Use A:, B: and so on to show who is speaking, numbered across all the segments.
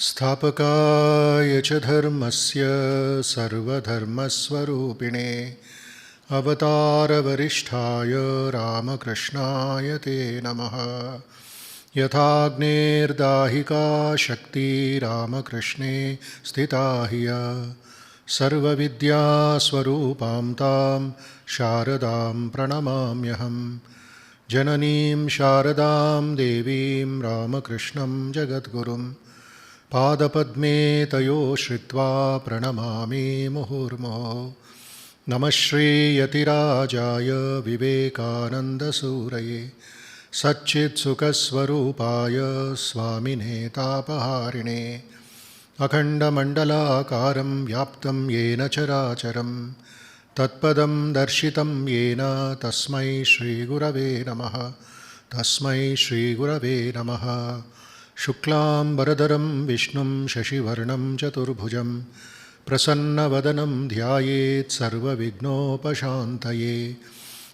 A: स्थापकाय च धर्मस्य सर्वधर्मस्वरूपिणे अवतारवरिष्ठाय रामकृष्णाय ते नमः। यथाग्नेर्दाहिका शक्ति रामकृष्णे स्थिता ह्य सर्वविद्यास्वरूपां तां शारदां प्रणमाम्यहम्। जननीं शारदां देवीं रामकृष्णं जगद्गुरुं पादपद्मे तयो श्रित्वा प्रणमामि मुहुर्मुहुः। नमः श्रीयतिराजाय विवेकानन्दसूरये सच्चित्सुखस्वरूपाय स्वामिने तापहारिणे अखण्डमण्डलाकारं व्याप्तं येन चराचरं तत्पदं दर्शितं येन तस्मै श्रीगुरवे नमः। तस्मै श्रीगुरवे नमः। शुक्लाम्बरधरं विष्णुं शशिवर्णं चतुर्भुजं प्रसन्नवदनं ध्यायेत् सर्वविघ्नोपशान्तये।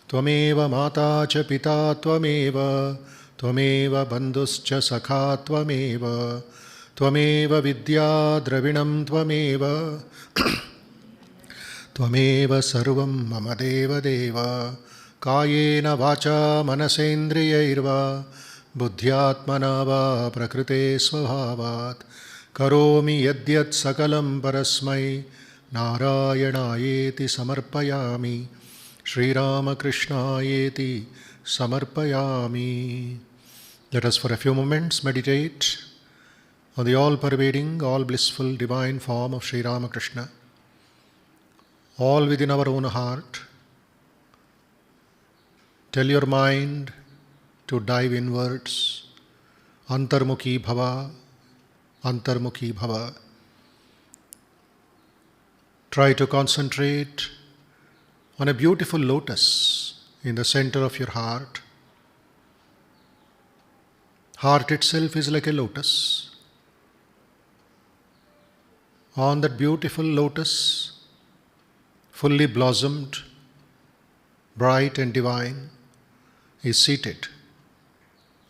A: त्वमेव माता च पिता त्वमेव बन्धुश्च सखा त्वमेव विद्या द्रविणं त्वमेव सर्वं मम देवदेव। कायेन वाचा मनसेन्द्रियैर्वा बुद्ध्यात्मना वा प्रकृते स्वभावात् करोमि यद्यत् सकलं परस्मै नारायणायेति समर्पयामि। श्रीरामकृष्णायेति समर्पयामि। Let us for a few moments meditate on the all-pervading, all-blissful divine form of Sri Ramakrishna, all within our own heart. Tell your mind to dive inwards. Antarmukhi bhava, antarmukhi bhava. Try to concentrate on a beautiful lotus in the center of your heart. Heart itself is like a lotus. On that beautiful lotus, fully blossomed, bright and divine, is seated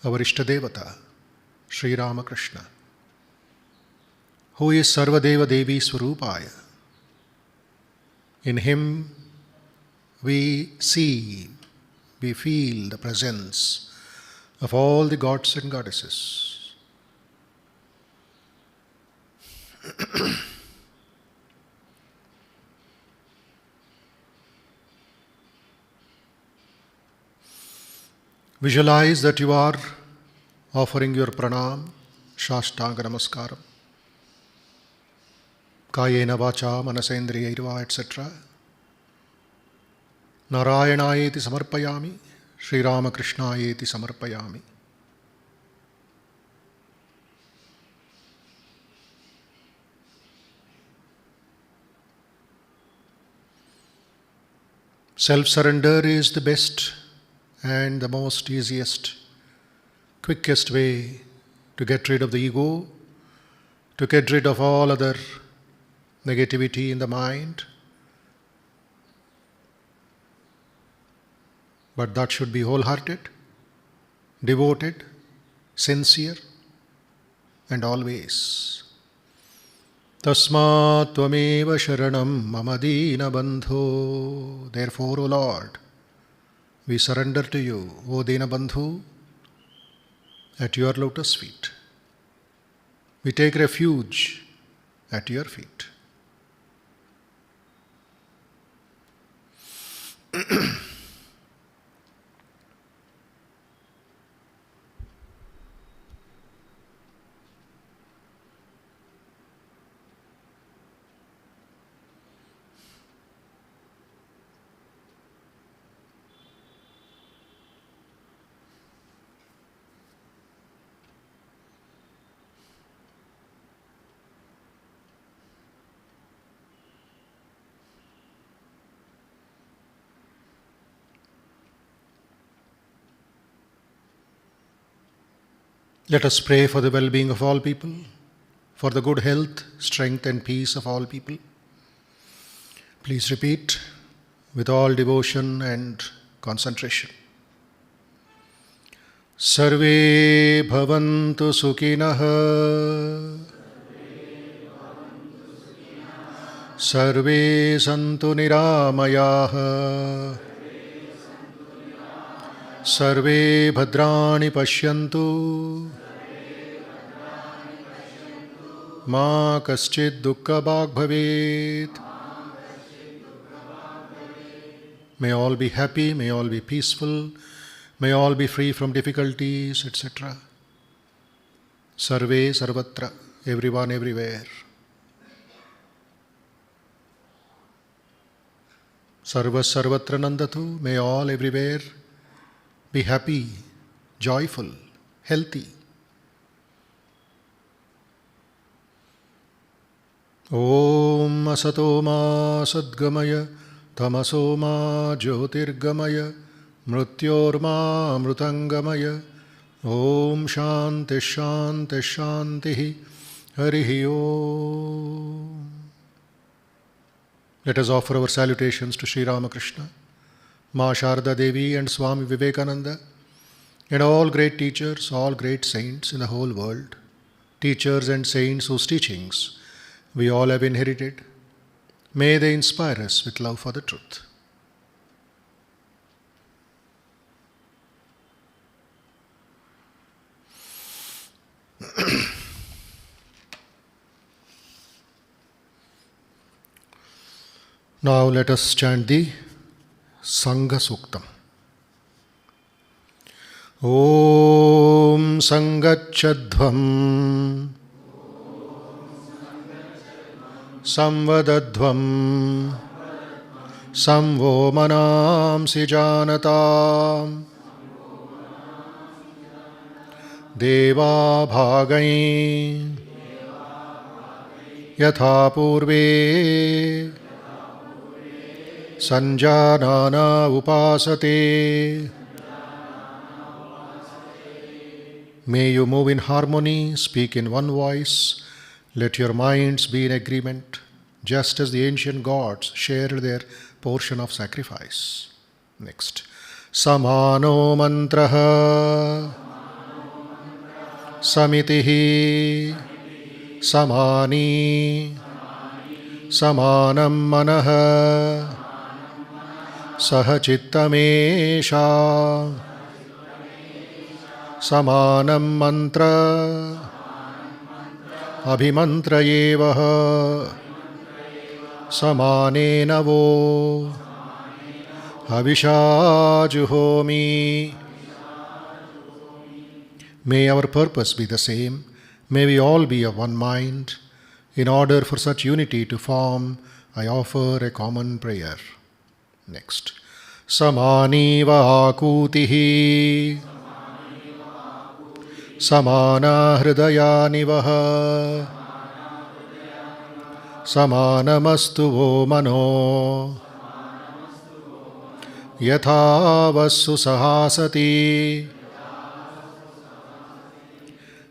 A: our Ishtadevata, Sri Ramakrishna, who is Sarvadeva Devi Swarupaya. In him we see, we feel the presence of all the gods and goddesses. Visualize that you are offering your pranam, Shashtanga Namaskaram, Kayena Vacha, Manasendriyairva, etc. Narayanayeti samarpayami, Sri Ramakrishnayeti samarpayami. Self-surrender is the best and the most easiest, quickest way to get rid of the ego, to get rid of all other negativity in the mind. But that should be wholehearted, devoted, sincere, and always. Tasmat tvameva sharanam mama dina bandho. Therefore, O Lord, we surrender to you, O Dina Bandhu, at your lotus feet. We take refuge at your feet. Let us pray for the well-being of all people, for the good health, strength and peace of all people. Please repeat with all devotion and concentration. Sarve bhavantu sukhinah, sarve santu niramayah, sarve bhadrani pashyantu, ma kaschid dukkha bhag bhavet. May all be happy, may all be peaceful, may all be free from difficulties, etc. Sarve sarvatra, everyone everywhere. Sarva sarvatra nandatu, may all everywhere be happy, joyful, healthy. Om asato ma sadgamaya, tamaso ma jyotirgamaya, mrutyorma amrutangamaya. Om shanti shanti shanti, harihi om. Let us offer our salutations to Sri Ramakrishna, Ma Sharda Devi and Swami Vivekananda, and all great teachers, all great saints in the whole world, teachers and saints whose teachings we all have inherited. May they inspire us with love for the truth. Now let us chant the Sangha Suktam. Om Sangachadvam Samvadadvam Samvo Manamsi Janatam Deva Bhagai Yatha Purve Sanjanana Upasate. May you move in harmony, speak in one voice. Let your minds be in agreement, just as the ancient gods shared their portion of sacrifice. Next. Samano mantraha samitihi samani samanam manaha sahachittamesha samanam mantra abhimantrayevaha samanena vo avishajuhomi. May our purpose be the same. May we all be of one mind. In order for such unity to form, I offer a common prayer. Next. Samani vahakutihi samana hridayani vaha samanamastu vo mano yatha vasu sahasati.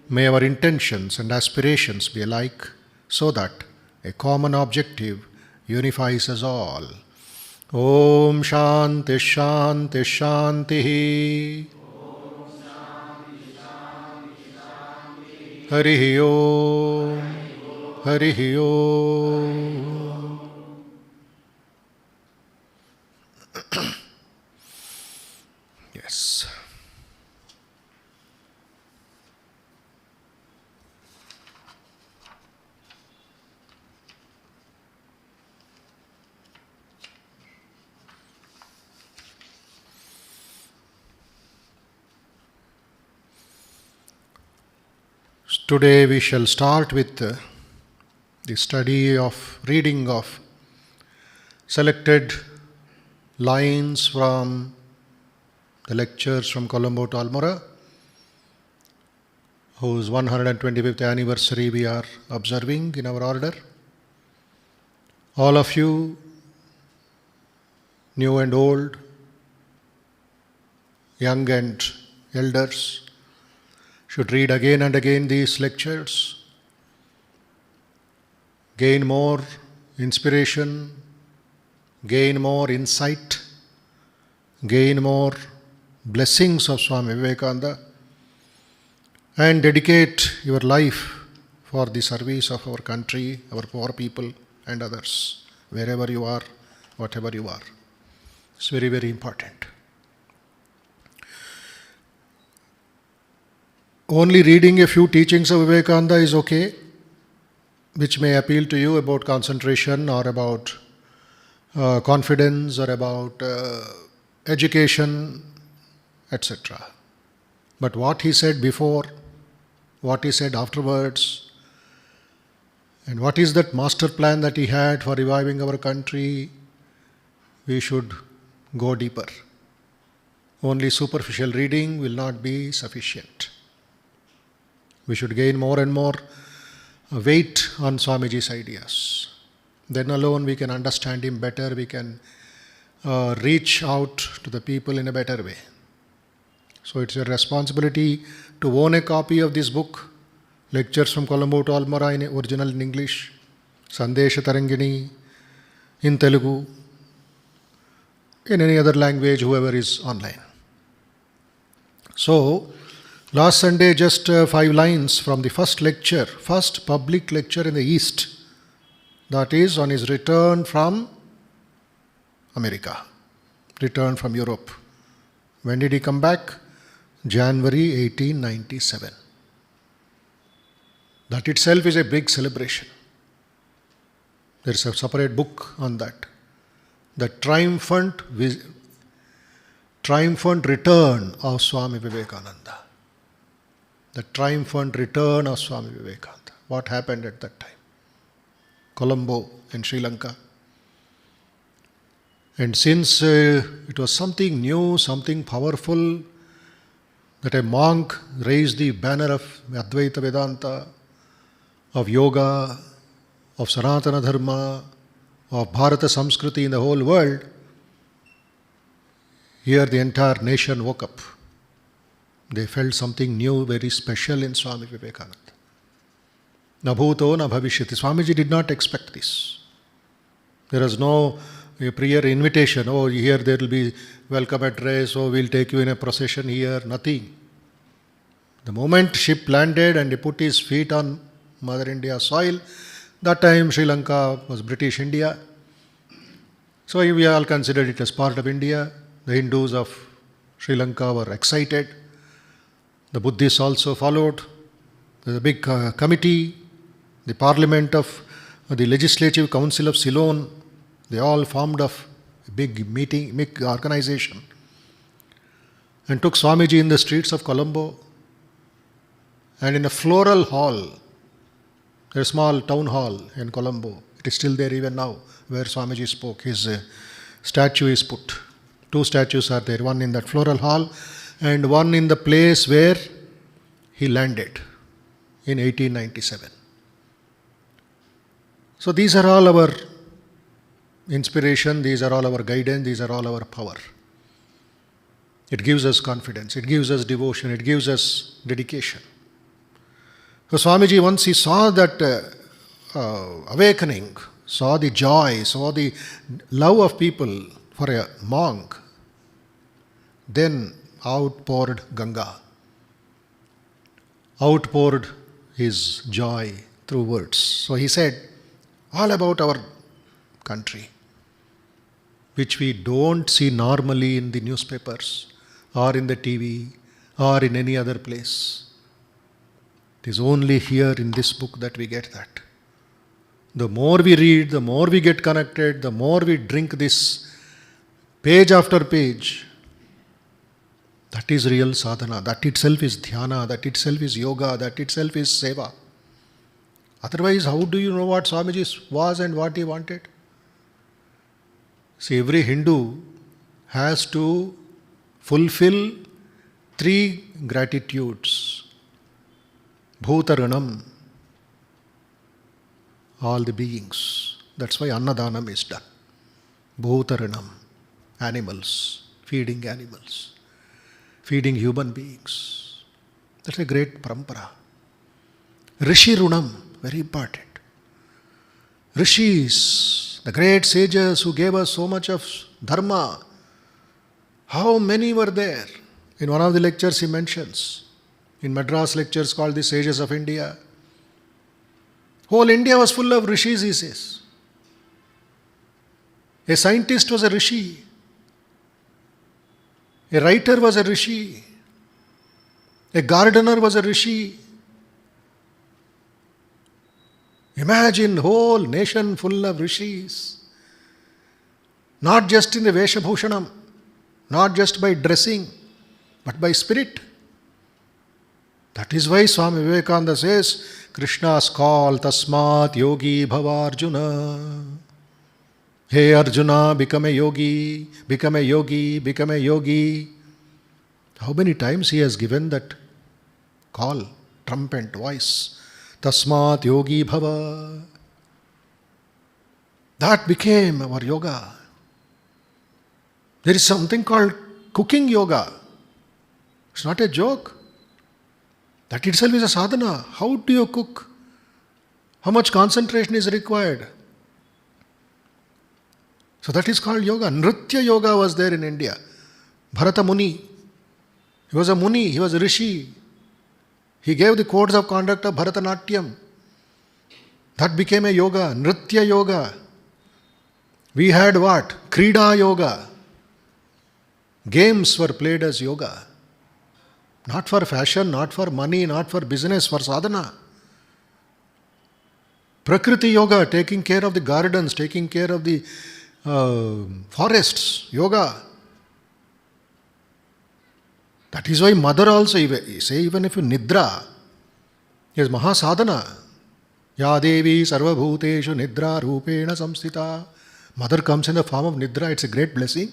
A: May our intentions and aspirations be alike, so that a common objective unifies us all. Om Shanti Shanti Shanti. Harihi Om. Harihi Om. Yes. Today we shall start with the study of reading of selected lines from the lectures from Colombo to Almora, whose 125th anniversary we are observing in our order. All of you, new and old, young and elders, should read again and again these lectures, gain more inspiration, gain more insight, gain more blessings of Swami Vivekananda, and dedicate your life for the service of our country, our poor people and others, wherever you are, whatever you are. It's very, very important. Only reading a few teachings of Vivekananda is okay, which may appeal to you about concentration or about confidence or about education, etc. But what he said before, what he said afterwards, and what is that master plan that he had for reviving our country, we should go deeper. Only superficial reading will not be sufficient. We should gain more and more weight on Swamiji's ideas. Then alone we can understand him better, we can reach out to the people in a better way. So it's a responsibility to own a copy of this book, Lectures from Colombo to Almora in original in English, Sandesha Tarangini in Telugu, in any other language, whoever is online. So, last Sunday, just 5 lines from the first lecture, first public lecture in the East, that is on his return from America, return from Europe. When did he come back? January 1897. That itself is a big celebration. There is a separate book on that. The triumphant return of Swami Vivekananda. The triumphant return of Swami Vivekananda. What happened at that time? Colombo in Sri Lanka. And since it was something new, something powerful, that a monk raised the banner of Advaita Vedanta, of yoga, of Sanatana Dharma, of Bharata Samskriti in the whole world, here the entire nation woke up. They felt something new, very special in Swami Vivekananda. Na bhuto na bhavishyati. Swamiji did not expect this. There was no prior invitation, oh, here there will be welcome address, oh, we'll take you in a procession here, nothing. The moment ship landed and he put his feet on Mother India soil, that time Sri Lanka was British India. So we all considered it as part of India. The Hindus of Sri Lanka were excited. The Buddhists also followed. There was a big committee, the Parliament of the Legislative Council of Ceylon. They all formed a big meeting, big organization, and took Swamiji in the streets of Colombo. And in a floral hall, a small town hall in Colombo, it is still there even now, where Swamiji spoke. His statue is put. 2 statues are there, one in that floral hall and one in the place where he landed in 1897. So these are all our inspiration, these are all our guidance, these are all our power. It gives us confidence, it gives us devotion, it gives us dedication. So Swamiji, once he saw that awakening, saw the joy, saw the love of people for a monk, then outpoured Ganga, outpoured his joy through words. So he said, all about our country, which we don't see normally in the newspapers or in the TV or in any other place. It is only here in this book that we get that. The more we read, the more we get connected, the more we drink this page after page, That is real sadhana. That itself is dhyana. That itself is yoga. That itself is seva. Otherwise, how do you know what Swamiji was and what he wanted? See, every Hindu has to fulfill 3 gratitudes. Bhutaranam, all the beings. That's why Annadanam is done. Bhutaranam, animals, feeding human beings. That's a great parampara. Rishi Runam, very important. Rishis, the great sages who gave us so much of dharma, how many were there? In one of the lectures he mentions, in Madras lectures called the Sages of India, whole India was full of rishis, he says. A scientist was a rishi. A writer was a rishi. A gardener was a rishi. Imagine whole nation full of rishis. Not just in the Veshabhushanam, not just by dressing, but by spirit. That is why Swami Vivekananda says, Krishna's call, tasmat yogi bhava Arjuna. Hey Arjuna, become a yogi, become a yogi, become a yogi. How many times he has given that call, trumpet voice. Tasmat yogi bhava. That became our yoga. There is something called cooking yoga. It's not a joke. That itself is a sadhana. How do you cook? How much concentration is required? So that is called yoga. Nritya yoga was there in India. Bharata Muni. He was a Muni, he was a Rishi. He gave the codes of conduct of Bharatanatyam. That became a yoga, Nritya yoga. We had what? Krida yoga. Games were played as yoga. Not for fashion, not for money, not for business, for sadhana. Prakriti yoga, taking care of the gardens, taking care of the forests, yoga. That is why mother also, say even if you nidra, is mahasadhana. Ya Devi sarvabhuteshu nidra rupena samstita. Mother comes in the form of nidra, it's a great blessing.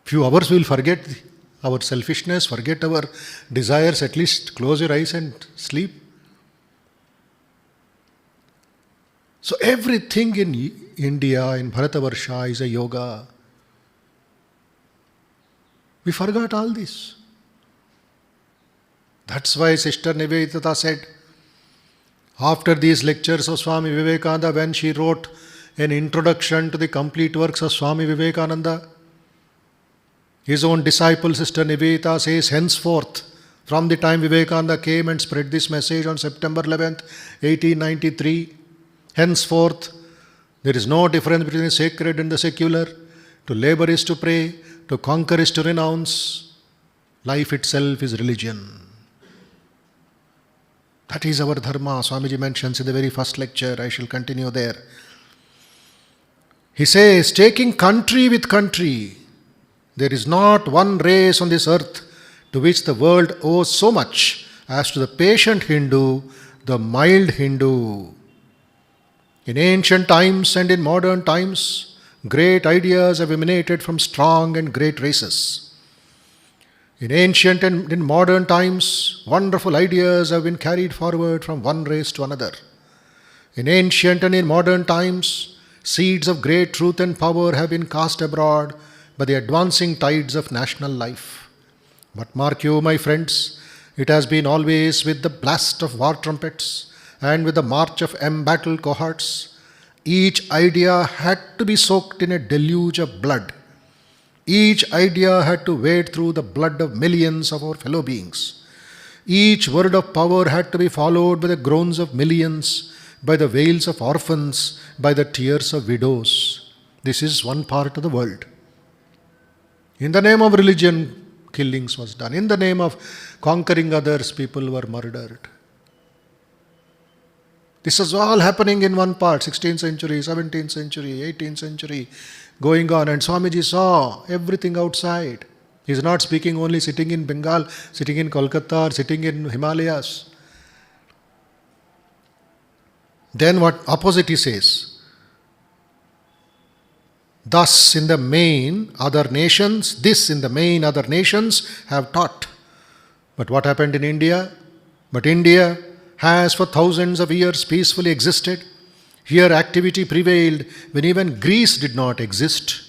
A: Few hours we will forget our selfishness, forget our desires, at least close your eyes and sleep. So everything in India, in Bharatavarsha is a yoga. We forgot all this. That's why Sister Nivedita said, after these lectures of Swami Vivekananda, when she wrote an introduction to the complete works of Swami Vivekananda, his own disciple, Sister Nivedita, says, henceforth, from the time Vivekananda came and spread this message on September 11th, 1893, henceforth, there is no difference between the sacred and the secular. To labor is to pray, to conquer is to renounce. Life itself is religion. That is our dharma. Swamiji mentions in the very first lecture. I shall continue there. He says, taking country with country, there is not one race on this earth to which the world owes so much as to the patient Hindu, the mild Hindu. In ancient times and in modern times, great ideas have emanated from strong and great races. In ancient and in modern times, wonderful ideas have been carried forward from one race to another. In ancient and in modern times, seeds of great truth and power have been cast abroad by the advancing tides of national life. But mark you, my friends, it has been always with the blast of war trumpets and with the march of embattled cohorts. Each idea had to be soaked in a deluge of blood. Each idea had to wade through the blood of millions of our fellow beings. Each word of power had to be followed by the groans of millions, by the wails of orphans, by the tears of widows. This is one part of the world. In the name of religion, killings was done. In the name of conquering others, people were murdered. This is all happening in one part, 16th century, 17th century, 18th century, going on. And Swamiji saw everything outside. He is not speaking only sitting in Bengal, sitting in Kolkata, or sitting in Himalayas. Then what opposite he says? Thus in the main other nations, this in the main other nations have taught. But what happened in India? But India has for thousands of years peacefully existed. Here activity prevailed when even Greece did not exist.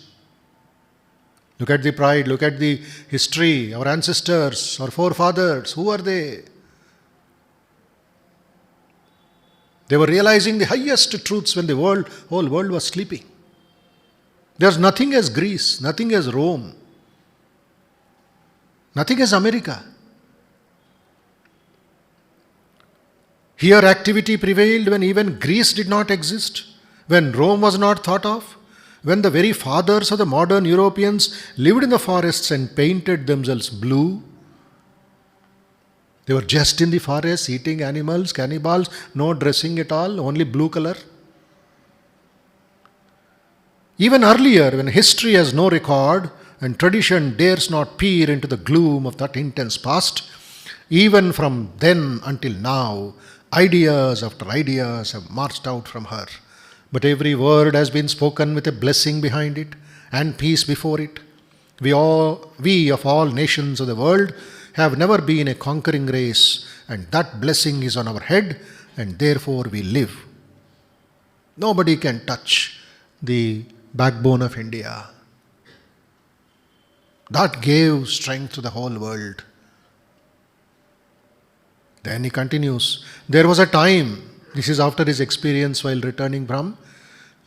A: Look at the pride, look at the history, our ancestors, our forefathers, who are they? They were realizing the highest truths when the whole world was sleeping. There's nothing as Greece, nothing as Rome, nothing as America. Here activity prevailed when even Greece did not exist, when Rome was not thought of, when the very fathers of the modern Europeans lived in the forests and painted themselves blue. They were just in the forest eating animals, cannibals, no dressing at all, only blue color. Even earlier, when history has no record and tradition dares not peer into the gloom of that intense past, even from then until now, ideas after ideas have marched out from her. But every word has been spoken with a blessing behind it and peace before it. We of all nations of the world have never been a conquering race, and that blessing is on our head, and therefore we live. Nobody can touch the backbone of India. That gave strength to the whole world. Then he continues, there was a time, this is after his experience while returning from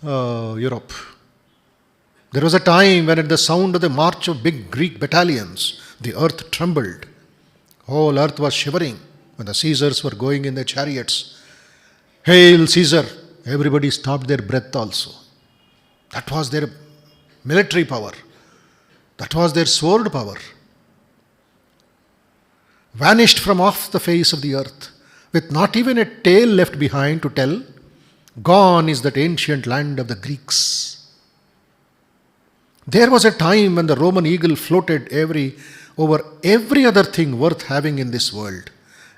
A: Europe. There was a time when at the sound of the march of big Greek battalions, the earth trembled. Whole earth was shivering when the Caesars were going in their chariots. Hail Caesar! Everybody stopped their breath also. That was their military power. That was their sword power. Vanished from off the face of the earth, with not even a tail left behind to tell, gone is that ancient land of the Greeks. There was a time when the Roman eagle floated over every other thing worth having in this world.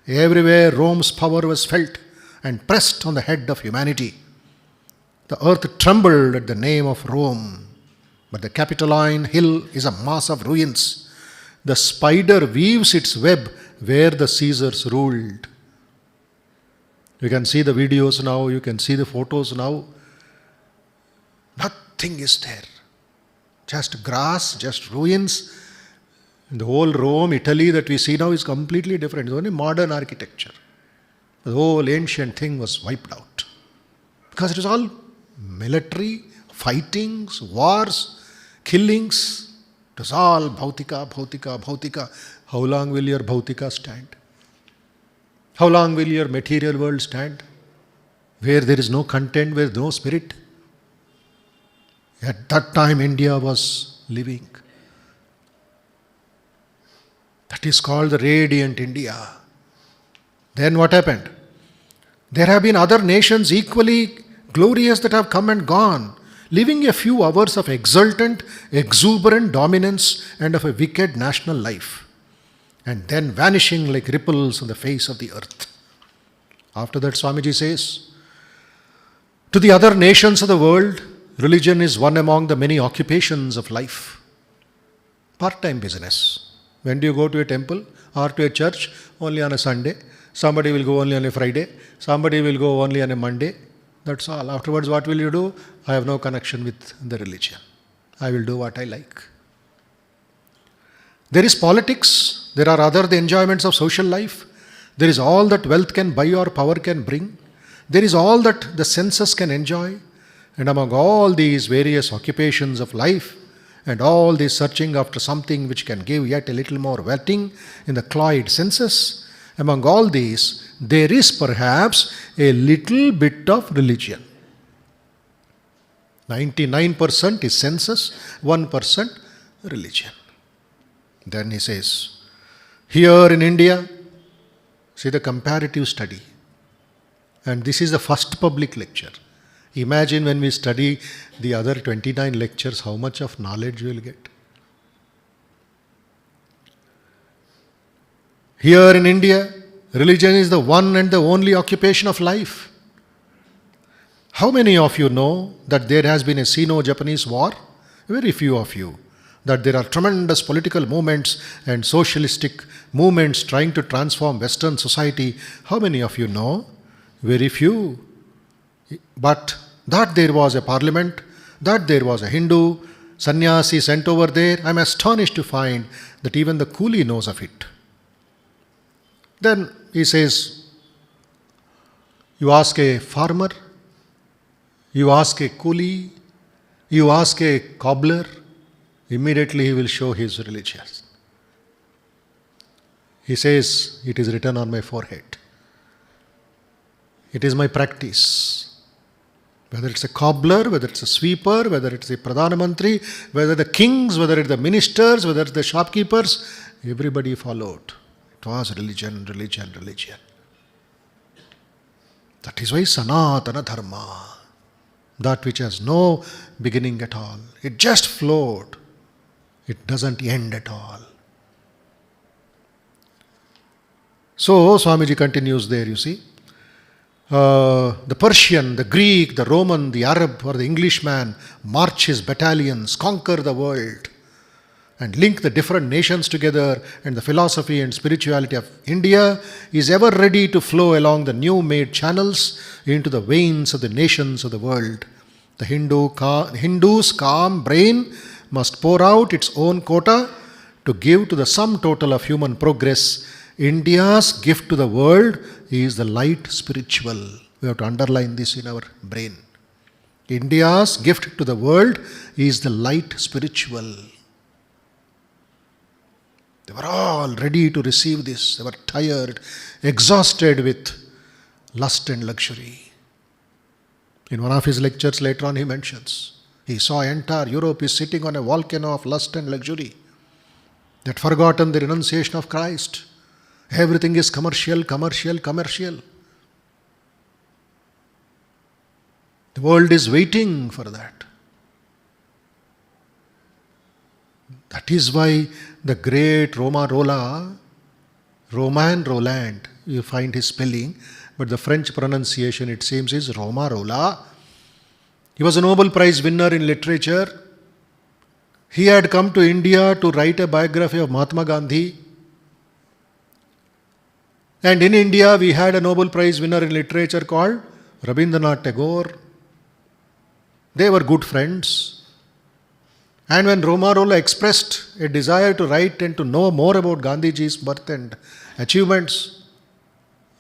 A: Everywhere Rome's power was felt and pressed on the head of humanity. The earth trembled at the name of Rome, but the Capitoline hill is a mass of ruins. The spider weaves its web where the Caesars ruled. You can see the videos now, you can see the photos now. Nothing is there. Just grass, just ruins. And the whole Rome, Italy that we see now is completely different. It's only modern architecture. The whole ancient thing was wiped out. Because it was all military, fightings, wars, killings. It was all bhautika, bhautika, bhautika. How long will your bhautika stand? How long will your material world stand? Where there is no content, where there is no spirit. At that time India was living. That is called the radiant India. Then what happened? There have been other nations equally glorious that have come and gone, living a few hours of exultant, exuberant dominance and of a wicked national life, and then vanishing like ripples on the face of the earth. After that, Swamiji says, to the other nations of the world, religion is one among the many occupations of life. Part-time business. When do you go to a temple or to a church? Only on a Sunday. Somebody will go only on a Friday. Somebody will go only on a Monday. That's all. Afterwards, what will you do? I have no connection with the religion. I will do what I like. There is politics. There are the enjoyments of social life. There is all that wealth can buy or power can bring. There is all that the senses can enjoy. And among all these various occupations of life, and all this searching after something which can give yet a little more wetting in the cloyed senses, among all these, there is perhaps a little bit of religion. 99% is senses, 1% religion. Then he says, here in India, see the comparative study. And this is the first public lecture. Imagine when we study the other 29 lectures, how much of knowledge we will get. Here in India, religion is the one and the only occupation of life. How many of you know that there has been a Sino-Japanese war? Very few of you. That there are tremendous political movements and socialistic movements trying to transform Western society. How many of you know? Very few. But that there was a parliament, that there was a Hindu sannyasi sent over there, I am astonished to find that even the coolie knows of it. Then he says, you ask a farmer, you ask a coolie, you ask a cobbler, immediately he will show his religion. He says, it is written on my forehead. It is my practice. Whether it's a cobbler, whether it's a sweeper, whether it's a Pradhana Mantri, whether the kings, whether it's the ministers, whether it's the shopkeepers, everybody followed. It was religion, religion, religion. That is why Sanatana Dharma, that which has no beginning at all. It just flowed. It doesn't end at all. So Swamiji continues there, you see. The Persian, the Greek, the Roman, the Arab or the Englishman march his battalions, conquer the world and link the different nations together, and the philosophy and spirituality of India is ever ready to flow along the new made channels into the veins of the nations of the world. The Hindu's calm brain must pour out its own quota to give to the sum total of human progress. India's gift to the world is the light spiritual. We have to underline this in our brain. India's gift to the world is the light spiritual. They were all ready to receive this. They were tired, exhausted with lust and luxury. In one of his lectures later on he mentions, he saw entire Europe is sitting on a volcano of lust and luxury. They had forgotten the renunciation of Christ. Everything is commercial, commercial, commercial. The world is waiting for that. That is why the great Roman Roland, you find his spelling, but the French pronunciation it seems is Roma Rolla. He was a Nobel Prize winner in literature. He had come to India to write a biography of Mahatma Gandhi. And in India we had a Nobel Prize winner in literature called Rabindranath Tagore. They were good friends. And when Roma Rolla expressed a desire to write and to know more about Gandhiji's birth and achievements,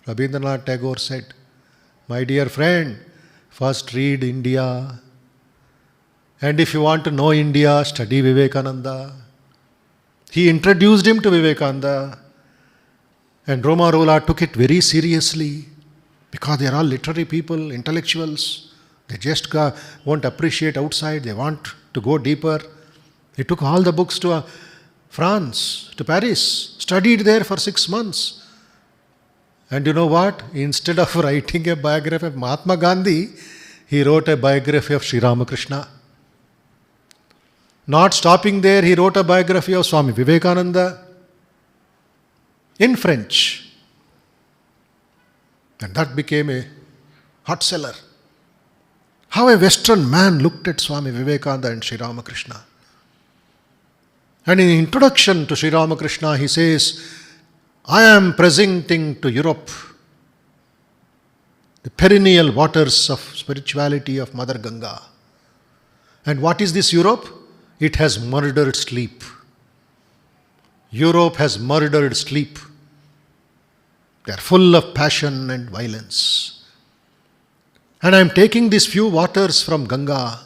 A: Rabindranath Tagore said, my dear friend, first read India. And if you want to know India, study Vivekananda. He introduced him to Vivekananda. And Roma Rolla took it very seriously because they are all literary people, intellectuals. They just won't appreciate outside. They want to go deeper. He took all the books to France, to Paris, studied there for 6 months. And you know what? Instead of writing a biography of Mahatma Gandhi, he wrote a biography of Sri Ramakrishna. Not stopping there, he wrote a biography of Swami Vivekananda in French. And that became a hot seller. How a Western man looked at Swami Vivekananda and Sri Ramakrishna. And in the introduction to Sri Ramakrishna, he says, I am presenting to Europe the perennial waters of spirituality of Mother Ganga. And what is this Europe? It has murdered sleep. Europe has murdered sleep. They are full of passion and violence. And I am taking these few waters from Ganga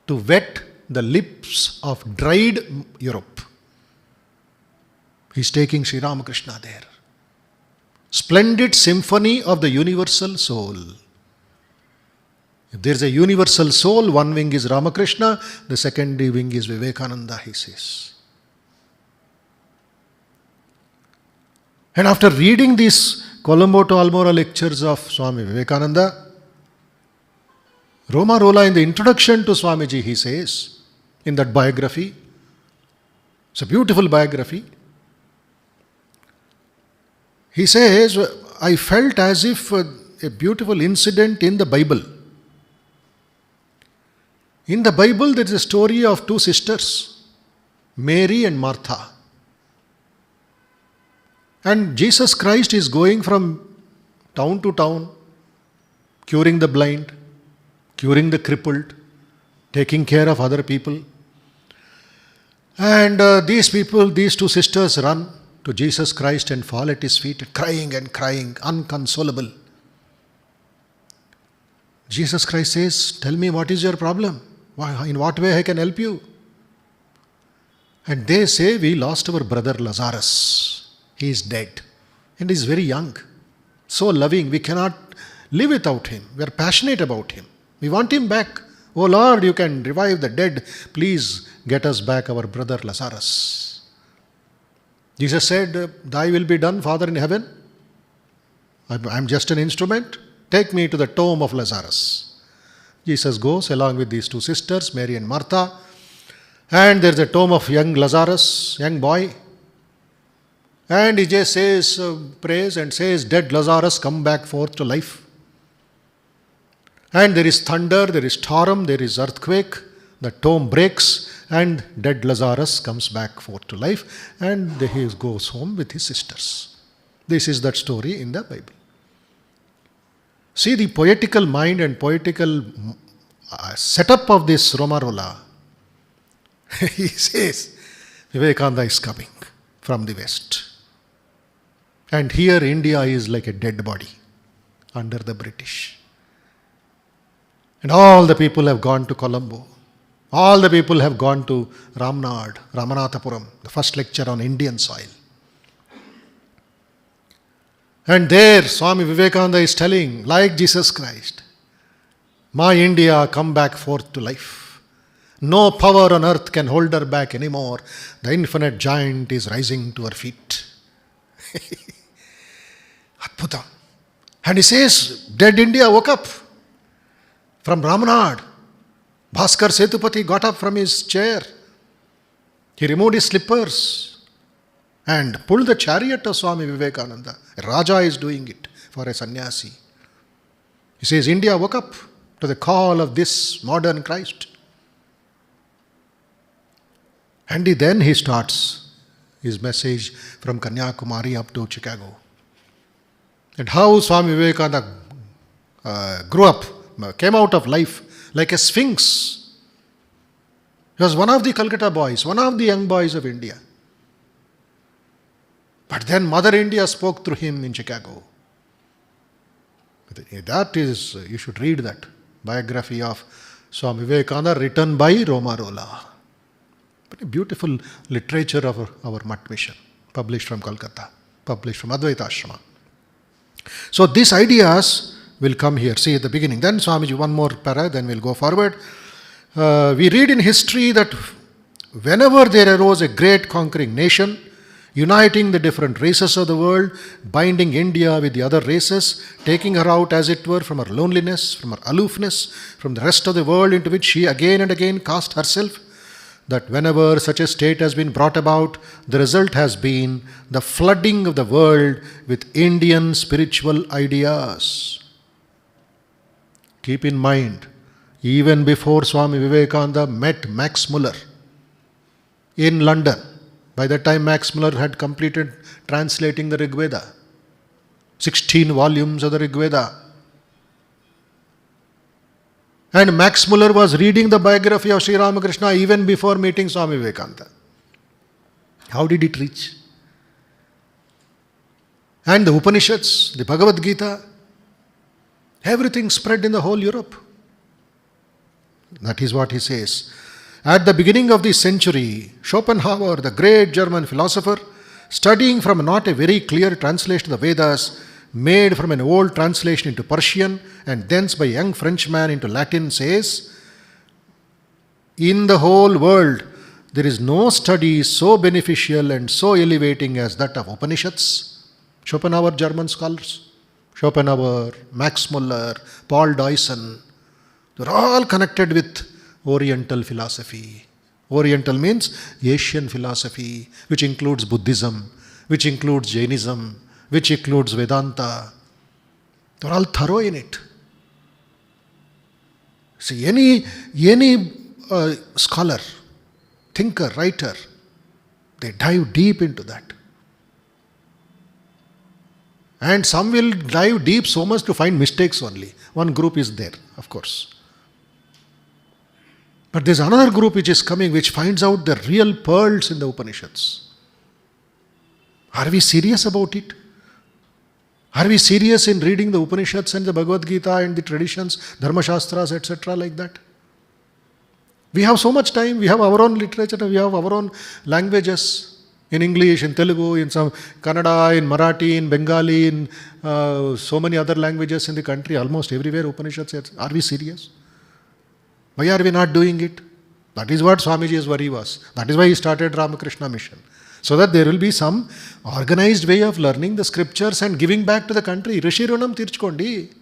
A: to wet the lips of dried Europe. He is taking Sri Ramakrishna there. Splendid symphony of the universal soul. If there is a universal soul, one wing is Ramakrishna, the second wing is Vivekananda, he says. And after reading these Colombo to Almora lectures of Swami Vivekananda. Romarola, in the introduction to Swamiji, he says, in that biography, it's a beautiful biography, he says, I felt as if a beautiful incident in the Bible. In the Bible, there is a story of two sisters, Mary and Martha. And Jesus Christ is going from town to town, curing the blind, curing the crippled, taking care of other people. And these two sisters run to Jesus Christ and fall at his feet, crying and crying, unconsolable. Jesus Christ says, tell me, what is your problem? In what way I can help you? And they say, we lost our brother Lazarus. He is dead. And he is very young. So loving. We cannot live without him. We are passionate about him. We want him back. Oh Lord, you can revive the dead. Please get us back our brother Lazarus. Jesus said, thy will be done, Father in heaven. I am just an instrument. Take me to the tomb of Lazarus. Jesus goes along with these two sisters, Mary and Martha. And there is a tomb of young Lazarus, young boy. And he just says, prays and says, dead Lazarus, come back forth to life. And there is thunder, there is storm, there is earthquake. The tomb breaks and dead Lazarus comes back forth to life. And he goes home with his sisters. This is that story in the Bible. See the poetical mind and poetical setup of this Romarola. He says, Vivekananda is coming from the West. And here India is like a dead body under the British. And all the people have gone to Colombo. All the people have gone to Ramanathapuram, the first lecture on Indian soil. And there Swami Vivekananda is telling, like Jesus Christ, my India, come back forth to life. No power on earth can hold her back anymore. The infinite giant is rising to her feet. Adbhutam. And he says, dead India woke up from Ramanad. Bhaskar Setupati got up from his chair. He removed his slippers and pulled the chariot of Swami Vivekananda. A Raja is doing it for a sannyasi. He says, India woke up to the call of this modern Christ. And then he starts his message from Kanyakumari up to Chicago. And how Swami Vivekananda grew up, came out of life like a sphinx. He was one of the Calcutta boys, one of the young boys of India. But then Mother India spoke through him in Chicago. That is, you should read that biography of Swami Vivekananda written by Romarola. But a beautiful literature of our Mutt mission, published from Calcutta, published from Advaita Ashrama. So these ideas will come here. See at the beginning. Then Swamiji, one more para, then we'll go forward. We read in history that whenever there arose a great conquering nation, uniting the different races of the world, binding India with the other races, taking her out, as it were, from her loneliness, from her aloofness, from the rest of the world into which she again and again cast herself, that whenever such a state has been brought about, the result has been the flooding of the world with Indian spiritual ideas. Keep in mind, even before Swami Vivekananda met Max Muller in London, by that time Max Muller had completed translating the Rig Veda, 16 volumes of the Rig Veda. And Max Muller was reading the biography of Sri Ramakrishna even before meeting Swami Vivekananda. How did it reach? And the Upanishads, the Bhagavad Gita, everything spread in the whole Europe. That is what he says. At the beginning of this century, Schopenhauer, the great German philosopher, studying from not a very clear translation of the Vedas, made from an old translation into Persian and thence by a young Frenchman into Latin, says, in the whole world, there is no study so beneficial and so elevating as that of Upanishads. Schopenhauer, German scholars. Schopenhauer, Max Muller, Paul Deussen. They're all connected with Oriental philosophy. Oriental means Asian philosophy, which includes Buddhism, which includes Jainism, which includes Vedanta. They're all thorough in it. See, any scholar, thinker, writer, they dive deep into that. And some will dive deep so much to find mistakes only. One group is there, of course. But there's another group which is coming, which finds out the real pearls in the Upanishads. Are we serious about it? Are we serious in reading the Upanishads and the Bhagavad Gita and the traditions, Dharma Shastras, etc. like that? We have so much time, we have our own literature, we have our own languages, in English, in Telugu, in some Kannada, in Marathi, in Bengali, in so many other languages in the country, almost everywhere Upanishads. Are we serious? Why are we not doing it? That is what Swamiji's worry was. That is why he started Ramakrishna Mission. So that there will be some organized way of learning the scriptures and giving back to the country. Rishi Runam tirchukondi.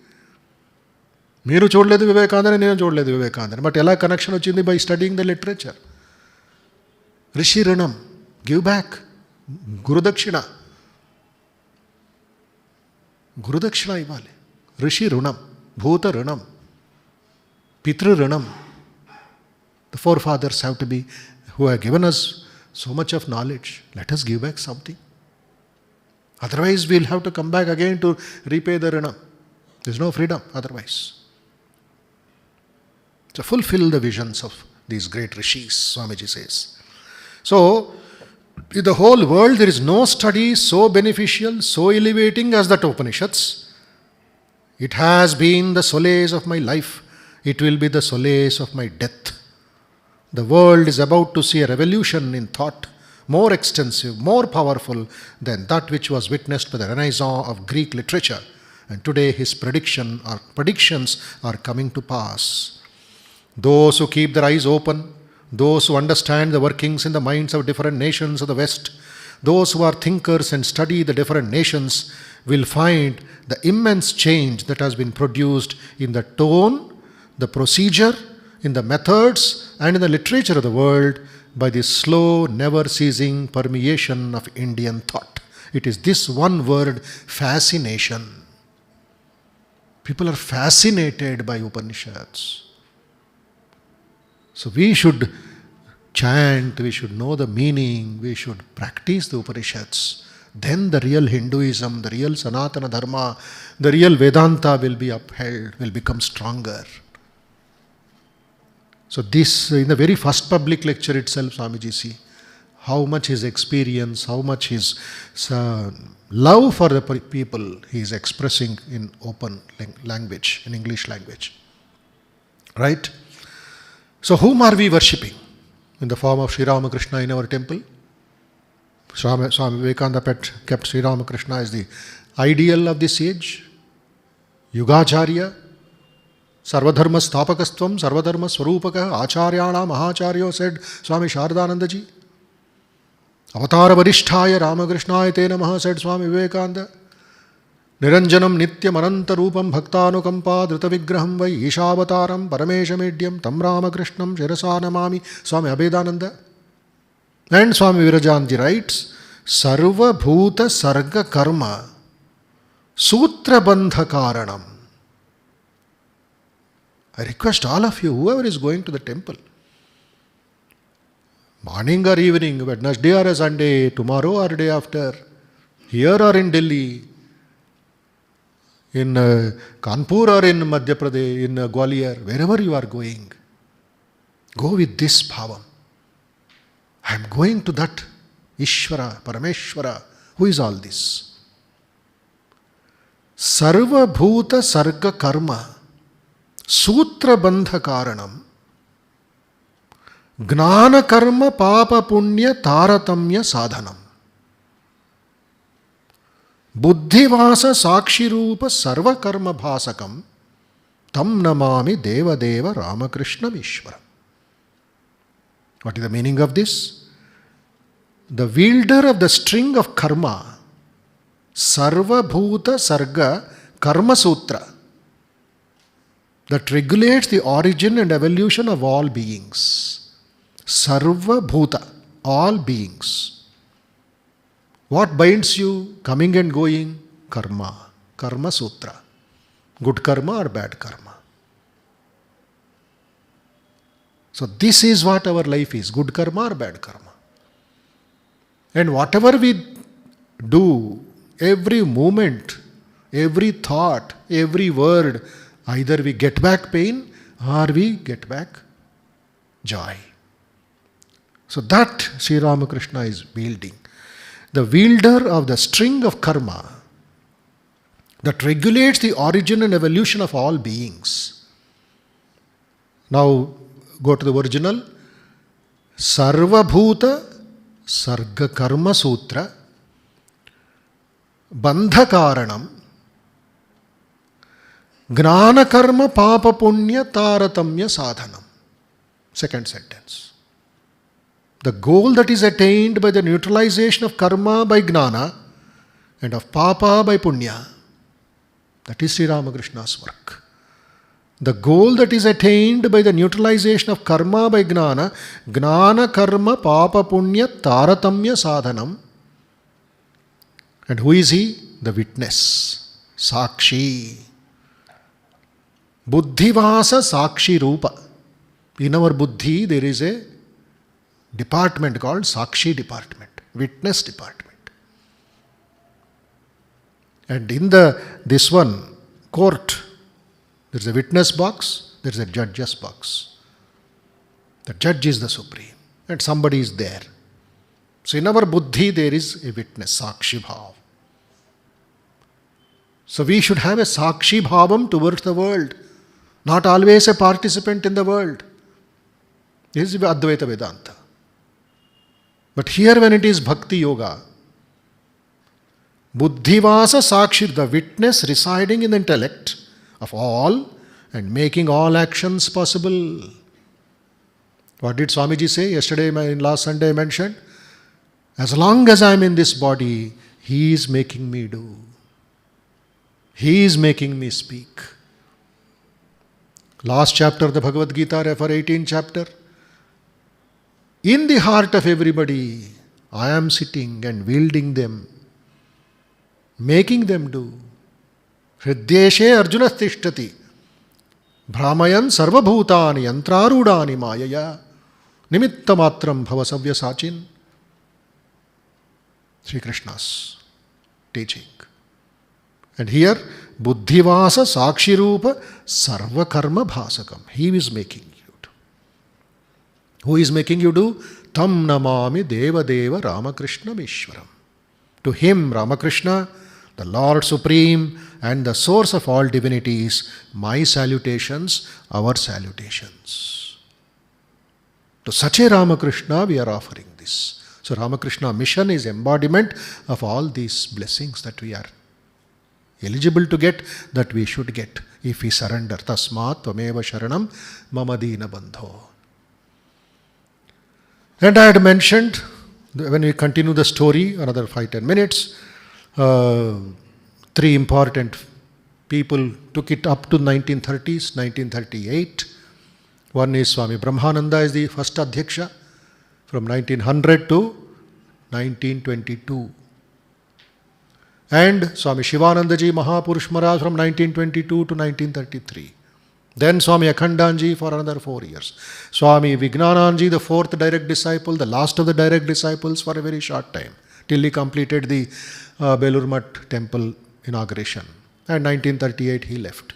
A: Meeru chodledu Vivekananda, nenu chodledu Vivekananda. But ela connection ochindi by studying the literature. Rishi Runam, give back. Guru Dakshina. Guru Dakshina ivali. Rishi Runam, Bhuta Runam, Pitru Runam. The forefathers have to be, who have given us so much of knowledge. Let us give back something. Otherwise, we'll have to come back again to repay the Runam. There's no freedom otherwise. So fulfill the visions of these great rishis, Swamiji says. So, in the whole world, there is no study so beneficial, so elevating as that Upanishads. It has been the solace of my life. It will be the solace of my death. The world is about to see a revolution in thought, more extensive, more powerful than that which was witnessed by the Renaissance of Greek literature. And today his predictions are coming to pass. Those who keep their eyes open, those who understand the workings in the minds of different nations of the West, those who are thinkers and study the different nations, will find the immense change that has been produced in the tone, the procedure, in the methods and in the literature of the world by the slow, never-ceasing permeation of Indian thought. It is this one word, fascination. People are fascinated by Upanishads. So we should chant, we should know the meaning, we should practice the Upanishads. Then the real Hinduism, the real Sanatana Dharma, the real Vedanta will be upheld, will become stronger. So this, in the very first public lecture itself, Swamiji, see how much his experience, how much his love for the people he is expressing in open language, in English language. Right? So whom are we worshipping in the form of Sri Ramakrishna in our temple? Swami Vivekananda kept Sri Ramakrishna as the ideal of this age, Yugacharya, Sarvadharma Stapakastvam, Sarvadharma Swarupaka, Acharyana Mahacharyo, said Swami Shardanandaji. Avatara Varishtaya Ramakrishnaya Te Namaha, said Swami Vivekananda. Niranjanam Nityam Ananta Rupam Bhaktanukampa Drita Vigraham Vai Ishavataram Paramesha Medyam Tam Ramakrishnam Shirasa Namami, Swami Abhedananda. And Swami Virajanji writes, Sarva Bhuta Sarga Karma Sutra Bandha Karanam. I request all of you, whoever is going to the temple, morning or evening, Wednesday or Sunday, tomorrow or day after, here or in Delhi, in Kanpur or in Madhya Pradesh, in Gwalior, wherever you are going, go with this bhavam. I am going to that Ishvara, Parameshvara. Who is all this? Sarva Bhuta Sarga Karma Sutra Bandha Karanam Gnana Karma Papa Punya Taratamya Sadhanam Buddhivasa Sakshirupa Sarva Karma Bhasakam Tam Namami Deva Deva Ramakrishna Mission. What is the meaning of this? The wielder of the string of karma Sarvabhuta Sarga Karma Sutra that regulates the origin and evolution of all beings. Sarvabhuta, all beings. What binds you coming and going? Karma. Karma Sutra. Good karma or bad karma. So this is what our life is, good karma or bad karma. And whatever we do, every moment, every thought, every word, either we get back pain or we get back joy. So that Sri Ramakrishna is wielding. The wielder of the string of karma that regulates the origin and evolution of all beings. Now go to the original. Sarvabhuta Sarga Karma Sutra Bandha Karanam Gnana Karma Papa Punya Taratamya Sadhanam. Second sentence. The goal that is attained by the neutralization of karma by gnana and of papa by punya, that is Sri Ramakrishna's work. The goal that is attained by the neutralization of karma by gnana, gnana karma papa punya taratamya sadhanam. And who is he? The witness, Sakshi. Buddhivasa Sakshi Rupa. In our buddhi there is a department called Sakshi department, witness department. And in this one, court, there is a witness box, there is a judge's box. The judge is the supreme and somebody is there. So in our buddhi there is a witness, Sakshi Bhav. So we should have a Sakshi Bhavam towards the world, not always a participant in the world. This is Advaita Vedanta. But here when it is Bhakti Yoga, Buddhivasa Sakshi, the witness residing in the intellect of all and making all actions possible. What did Swamiji say yesterday, last Sunday I mentioned? As long as I am in this body, He is making me do. He is making me speak. Last chapter of the Bhagavad Gita, refer 18th chapter. In the heart of everybody, I am sitting and wielding them, making them do. Hridyeshe Arjuna Tishtati Brahmayan Sarvabhutani Yantrarudani Mayaya Nimitta Matram Bhavasavya Sachin. Sri Krishna's teaching. And here, Buddhivasa Sakshi Rupa Sarva Karma Bhasakam. He is making you do. Who is making you do? Tam Namami Deva Deva Ramakrishna Mishwaram. To him, Ramakrishna, the Lord Supreme and the source of all divinities, my salutations, our salutations. To such a Ramakrishna we are offering this. So Ramakrishna Mission is embodiment of all these blessings that we are eligible to get, that we should get if we surrender. Tasmat Tvameva Sharanam Mama Dina Bandho. And I had mentioned, when we continue the story, another 5-10 minutes, three important people took it up to 1930s, 1938. One is Swami Brahmananda is the first Adhyaksha from 1900 to 1922. And Swami Shivanandaji Mahapurush Maharaj from 1922 to 1933. Then Swami Akhandanji for another 4 years. Swami Vivekananda, the fourth direct disciple, the last of the direct disciples for a very short time, till he completed the Belur Math temple inauguration. And 1938 he left.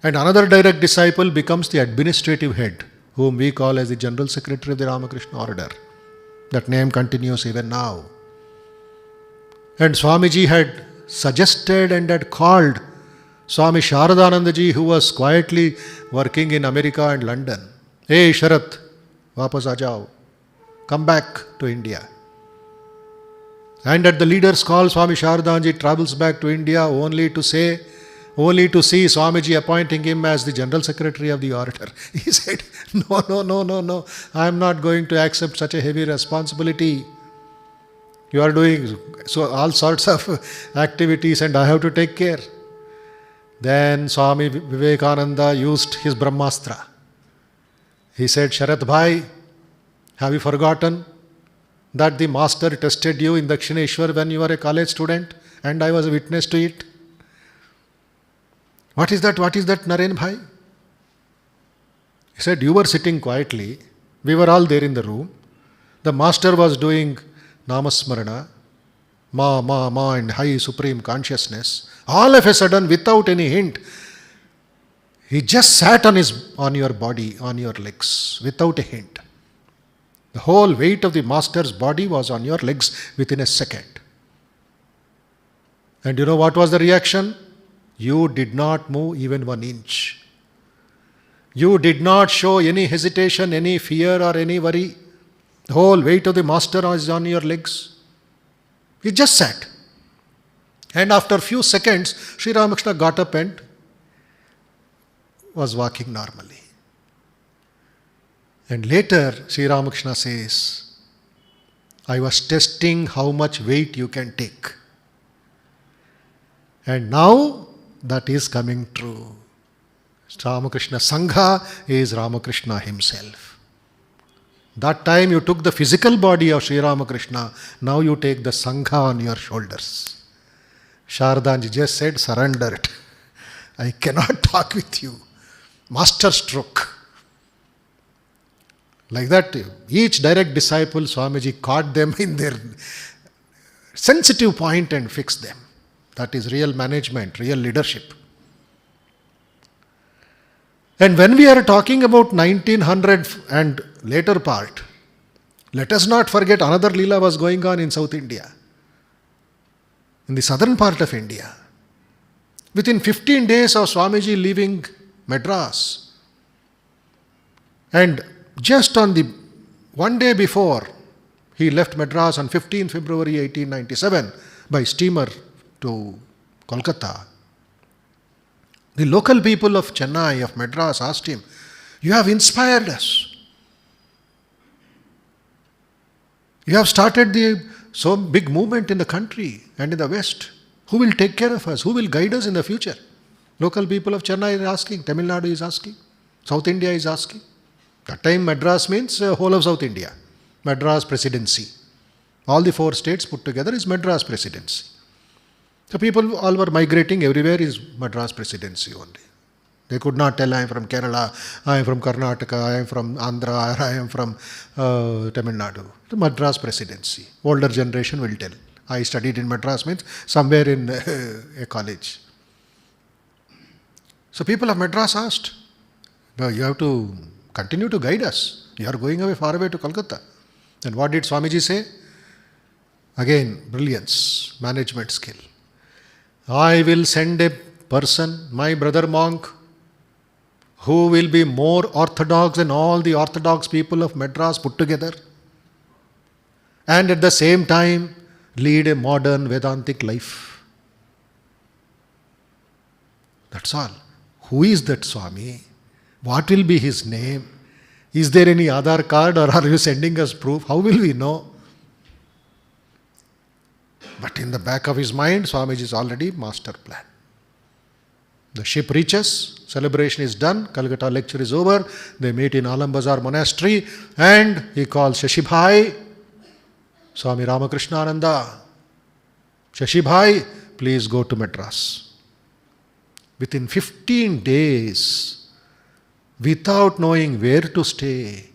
A: And another direct disciple becomes the administrative head, whom we call as the General Secretary of the Ramakrishna Order. That name continues even now. And Swamiji had suggested and had called Swami Sharadanandaji, who was quietly working in America and London. Hey Sharat, wapas aa jao. Come back to India. And at the leader's call, Swami Sharadanji travels back to India only to see Swamiji appointing him as the General Secretary of the Order. He said, no, I am not going to accept such a heavy responsibility. You are doing so all sorts of activities and I have to take care. Then Swami Vivekananda used his Brahmastra. He said, Sharat Bhai, have you forgotten that the master tested you in Dakshineshwar when you were a college student and I was a witness to it? What is that, Naren Bhai? He said, you were sitting quietly. We were all there in the room. The master was doing Namasmarana, Ma, and high supreme consciousness. All of a sudden, without any hint, he just sat on your body, on your legs, without a hint. The whole weight of the master's body was on your legs within a second. And you know what was the reaction? You did not move even 1 inch. You did not show any hesitation, any fear or any worry. The whole weight of the master was on your legs. He just sat. And after a few seconds, Sri Ramakrishna got up and was walking normally. And later, Sri Ramakrishna says, I was testing how much weight you can take. And now that is coming true. Ramakrishna Sangha is Ramakrishna himself. That time you took the physical body of Sri Ramakrishna, now you take the Sangha on your shoulders. Shardanji just said, surrender it. I cannot talk with you. Master stroke. Like that, each direct disciple, Swamiji caught them in their sensitive point and fixed them. That is real management, real leadership. And when we are talking about 1900 and later part, let us not forget another Leela was going on in South India, in the southern part of India. Within 15 days of Swamiji leaving Madras, and just on the one day before he left Madras on 15 February 1897 by steamer to Kolkata, the local people of Chennai, of Madras asked him, you have inspired us. You have started so big movement in the country and in the West. Who will take care of us? Who will guide us in the future? Local people of Chennai are asking, Tamil Nadu is asking, South India is asking. That time Madras means whole of South India. Madras Presidency. All the 4 states put together is Madras Presidency. The people all were migrating, everywhere is Madras Presidency only. They could not tell I am from Kerala, I am from Karnataka, I am from Andhra, I am from Tamil Nadu. The Madras Presidency. Older generation will tell. I studied in Madras means somewhere in a college. So people of Madras asked, well, you have to continue to guide us. You are going away far away to Kolkata. And what did Swamiji say? Again, brilliance, management skill. I will send a person, my brother monk, who will be more orthodox than all the orthodox people of Madras put together, and at the same time lead a modern Vedantic life. That's all. Who is that Swami? What will be his name? Is there any Aadhaar card or are you sending us proof? How will we know? But in the back of his mind, Swamiji's already master plan. The ship reaches, celebration is done, Calcutta lecture is over, they meet in Alam Bazar monastery and he calls Shashi Bhai, Swami Ramakrishna Ananda. Shashi Bhai, please go to Madras. Within 15 days, without knowing where to stay,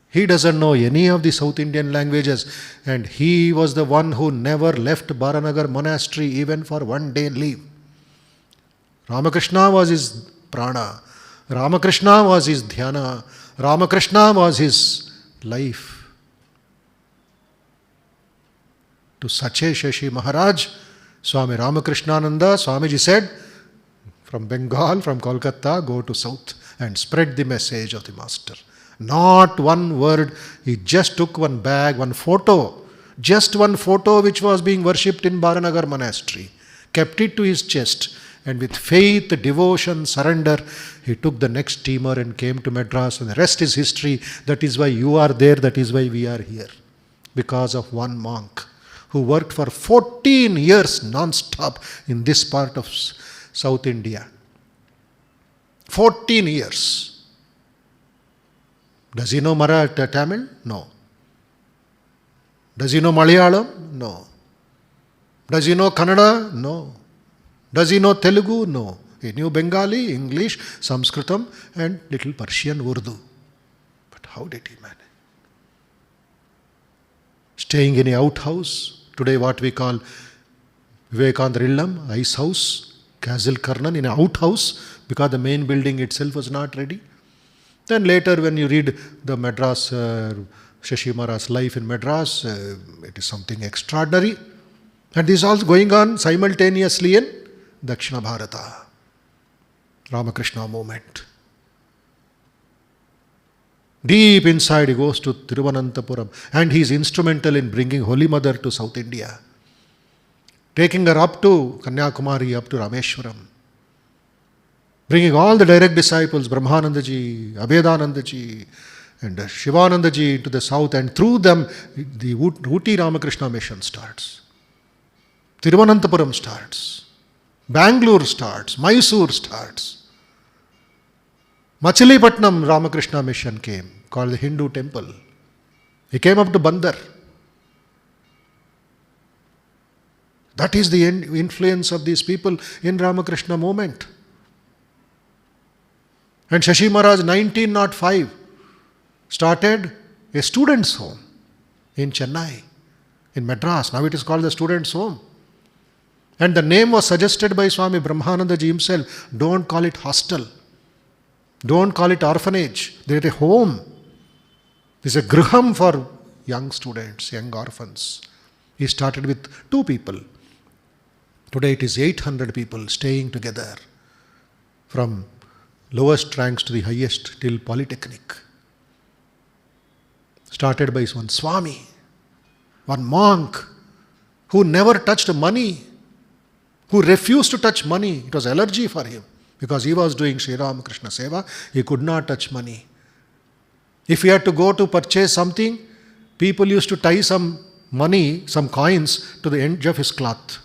A: he doesn't know any of the South Indian languages and he was the one who never left Baranagar monastery even for 1 day leave. Ramakrishna was his prana. Ramakrishna was his dhyana. Ramakrishna was his life. To Sache Shashi Maharaj, Swami Ramakrishna-nanda, Swamiji said, from Bengal, from Kolkata, go to South and spread the message of the Master. Not one word. He just took one bag, one photo. Just one photo which was being worshipped in Baranagar monastery. Kept it to his chest. And with faith, devotion, surrender, he took the next steamer and came to Madras. And the rest is history. That is why you are there. That is why we are here. Because of one monk who worked for 14 years non-stop in this part of South India. 14 years. Does he know Tamil? No. Does he know Malayalam? No. Does he know Kannada? No. Does he know Telugu? No. He knew Bengali, English, Sanskritam and little Persian, Urdu. But how did he manage? Staying in an outhouse, today what we call Vivekananda Illam, ice house, Castle Karnan, in an outhouse because the main building itself was not ready. Then later when you read the Madras, Shashi Maharaj's life in Madras, it is something extraordinary. And this is all going on simultaneously in Dakshina Bharata. Ramakrishna movement. Deep inside he goes to Thiruvananthapuram and he is instrumental in bringing Holy Mother to South India. Taking her up to Kanyakumari, up to Rameshwaram. Bringing all the direct disciples, Brahmanandaji, Abhedanandaji and Shivanandaji into the south, and through them the Ooty Ramakrishna Mission starts. Thiruvananthapuram starts. Bangalore starts. Mysore starts. Machilipatnam Ramakrishna Mission came, called the Hindu temple. He came up to Bandar. That is the influence of these people in Ramakrishna movement. And Shashi Maharaj, 1905, started a student's home in Chennai, in Madras. Now it is called the student's home. And the name was suggested by Swami Brahmananda ji himself. Don't call it hostel. Don't call it orphanage. They are a home. This is a griham for young students, young orphans. He started with 2 people. Today it is 800 people staying together from lowest ranks to the highest till Polytechnic. Started by one Swami, one monk who never touched money, who refused to touch money. It was allergy for him because he was doing Sri Ramakrishna Seva. He could not touch money. If he had to go to purchase something, people used to tie some money, some coins to the edge of his cloth.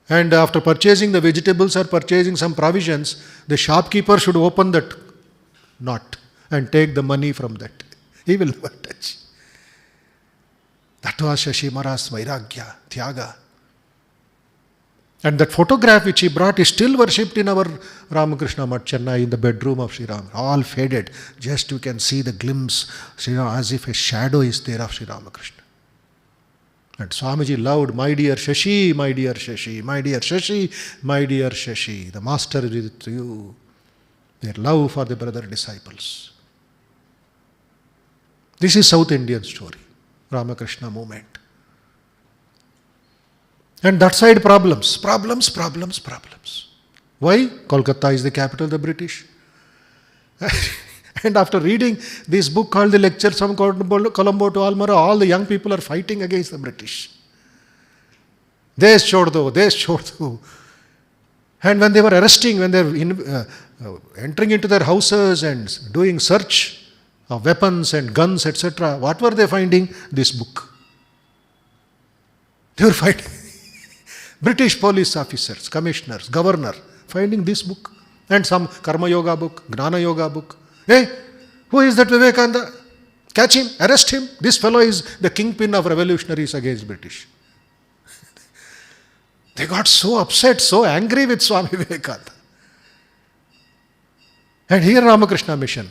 A: And after purchasing the vegetables or purchasing some provisions, the shopkeeper should open that knot and take the money from that. He will never touch. That was Shashi Maharaj's Vairagya, Tyaga. And that photograph which he brought is still worshipped in our Ramakrishna Mat Chennai, in the bedroom of Sri Ram. All faded. Just you can see the glimpse, as if a shadow is there of Sri Ramakrishna. And Swamiji loved, my dear Shashi, my dear Shashi, my dear Shashi, my dear Shashi. The master is with you. Their love for the brother disciples. This is South Indian story, Ramakrishna movement. And that side problems. Why? Kolkata is the capital of the British. And after reading this book called The Lectures from Colombo to Almora, all the young people are fighting against the British. Desh chhod do. And when they were arresting, when they were entering into their houses and doing search of weapons and guns, etc., what were they finding? This book. They were fighting. British police officers, commissioners, governor, finding this book. And some Karma Yoga book, Gnana Yoga book. Hey, who is that Vivekananda? Catch him, arrest him. This fellow is the kingpin of revolutionaries against British. They got so upset, so angry with Swami Vivekananda. And here Ramakrishna Mission.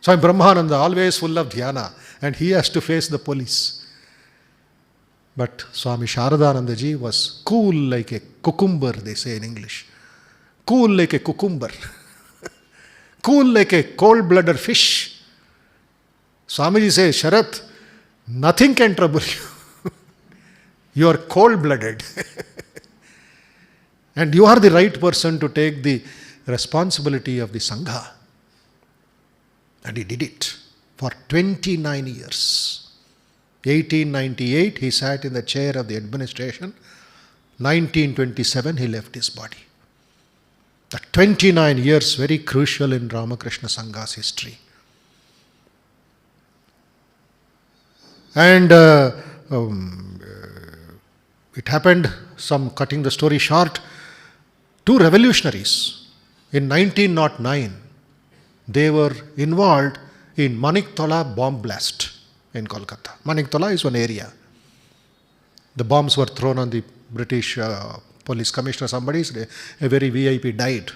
A: Swami Brahmananda, always full of dhyana, and he has to face the police. But Swami Sharadananda ji was cool like a cucumber, they say in English. Cool like a cucumber. Cool like a cold-blooded fish. Swamiji says, Sharat, nothing can trouble you. You are cold-blooded. And you are the right person to take the responsibility of the Sangha. And he did it for 29 years. 1898, he sat in the chair of the administration. 1927, he left his body. The 29 years, very crucial in Ramakrishna Sangha's history. And it happened, cutting the story short, two revolutionaries in 1909, they were involved in Maniktola bomb blast in Kolkata. Maniktola is one area. The bombs were thrown on the British police commissioner, a very VIP died.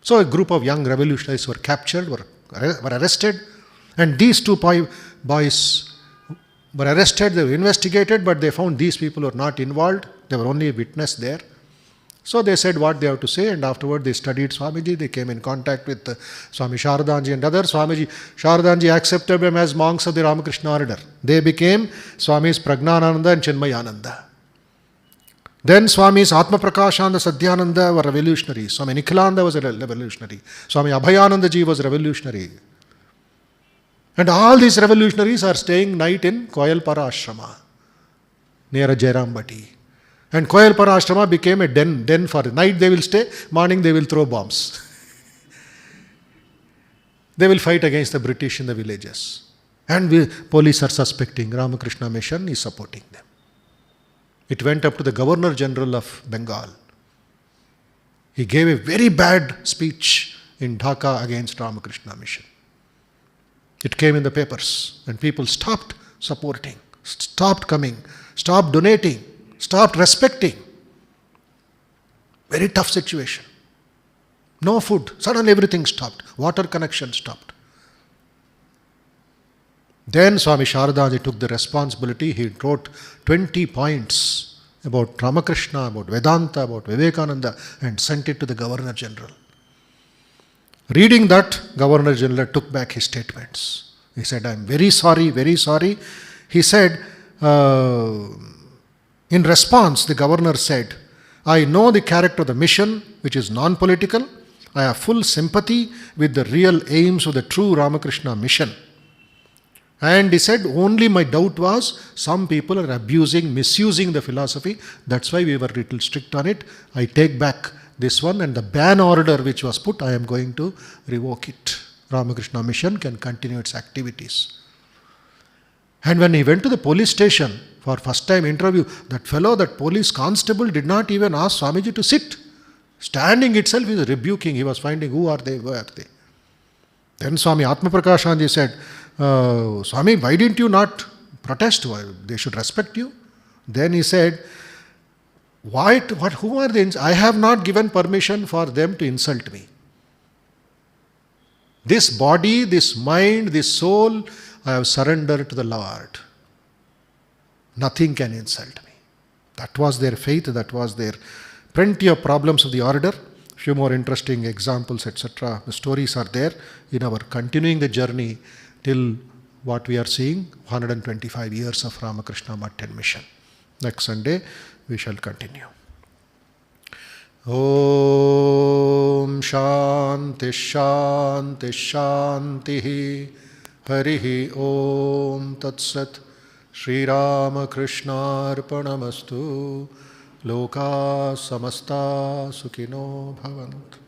A: So a group of young revolutionaries were captured, were arrested, and these two boys were arrested, they were investigated, but they found these people were not involved, they were only a witness there. So they said what they have to say, and afterward they studied Swamiji, they came in contact with Swami Sharadanji and others. Sharadanji accepted them as monks of the Ramakrishna order. They became Swamis Pragnananda and Chinmayananda. Then Swamis Atma Prakashananda, Sadhyananda were revolutionaries. Swami Nikhilananda was a revolutionary. Swami Abhayanandaji was revolutionary. And all these revolutionaries are staying night in Koyalpara Ashrama, near Jairambati. And Koyalpara Ashrama became a den for the night they will stay, morning they will throw bombs. They will fight against the British in the villages. And police are suspecting Ramakrishna Mission is supporting them. It went up to the Governor General of Bengal. He gave a very bad speech in Dhaka against Ramakrishna Mission. It came in the papers and people stopped supporting, stopped coming, stopped donating, stopped respecting. Very tough situation. No food. Suddenly everything stopped. Water connection stopped. Then Swami Sharadaji took the responsibility. He wrote 20 points about Ramakrishna, about Vedanta, about Vivekananda, and sent it to the Governor General. Reading that, Governor General took back his statements. He said, I am very sorry, very sorry. He said, in response, the governor said, I know the character of the mission, which is non-political. I have full sympathy with the real aims of the true Ramakrishna mission. And he said, only my doubt was some people are misusing the philosophy. That's why we were a little strict on it. I take back this one, and the ban order which was put, I am going to revoke it. Ramakrishna Mission can continue its activities. And when he went to the police station for first time interview, that police constable did not even ask Swamiji to sit. Standing itself, he was rebuking. He was finding who are they, where are they. Then Swami Atma Prakashanji said, Swami, why didn't you not protest? They should respect you. Then he said, who are they? I have not given permission for them to insult me. This body, this mind, this soul, I have surrendered to the Lord. Nothing can insult me. That was their faith, that was their plenty of problems of the order. Few more interesting examples, etc. The stories are there in our continuing the journey till what we are seeing, 125 years of Ramakrishna Math and Mission. Next Sunday, we shall continue. Om Shanti Shanti Shanti Harihi Om Tat Sat Shri Ramakrishna Arpanamastu Loka Samasta Sukhino Bhavantu.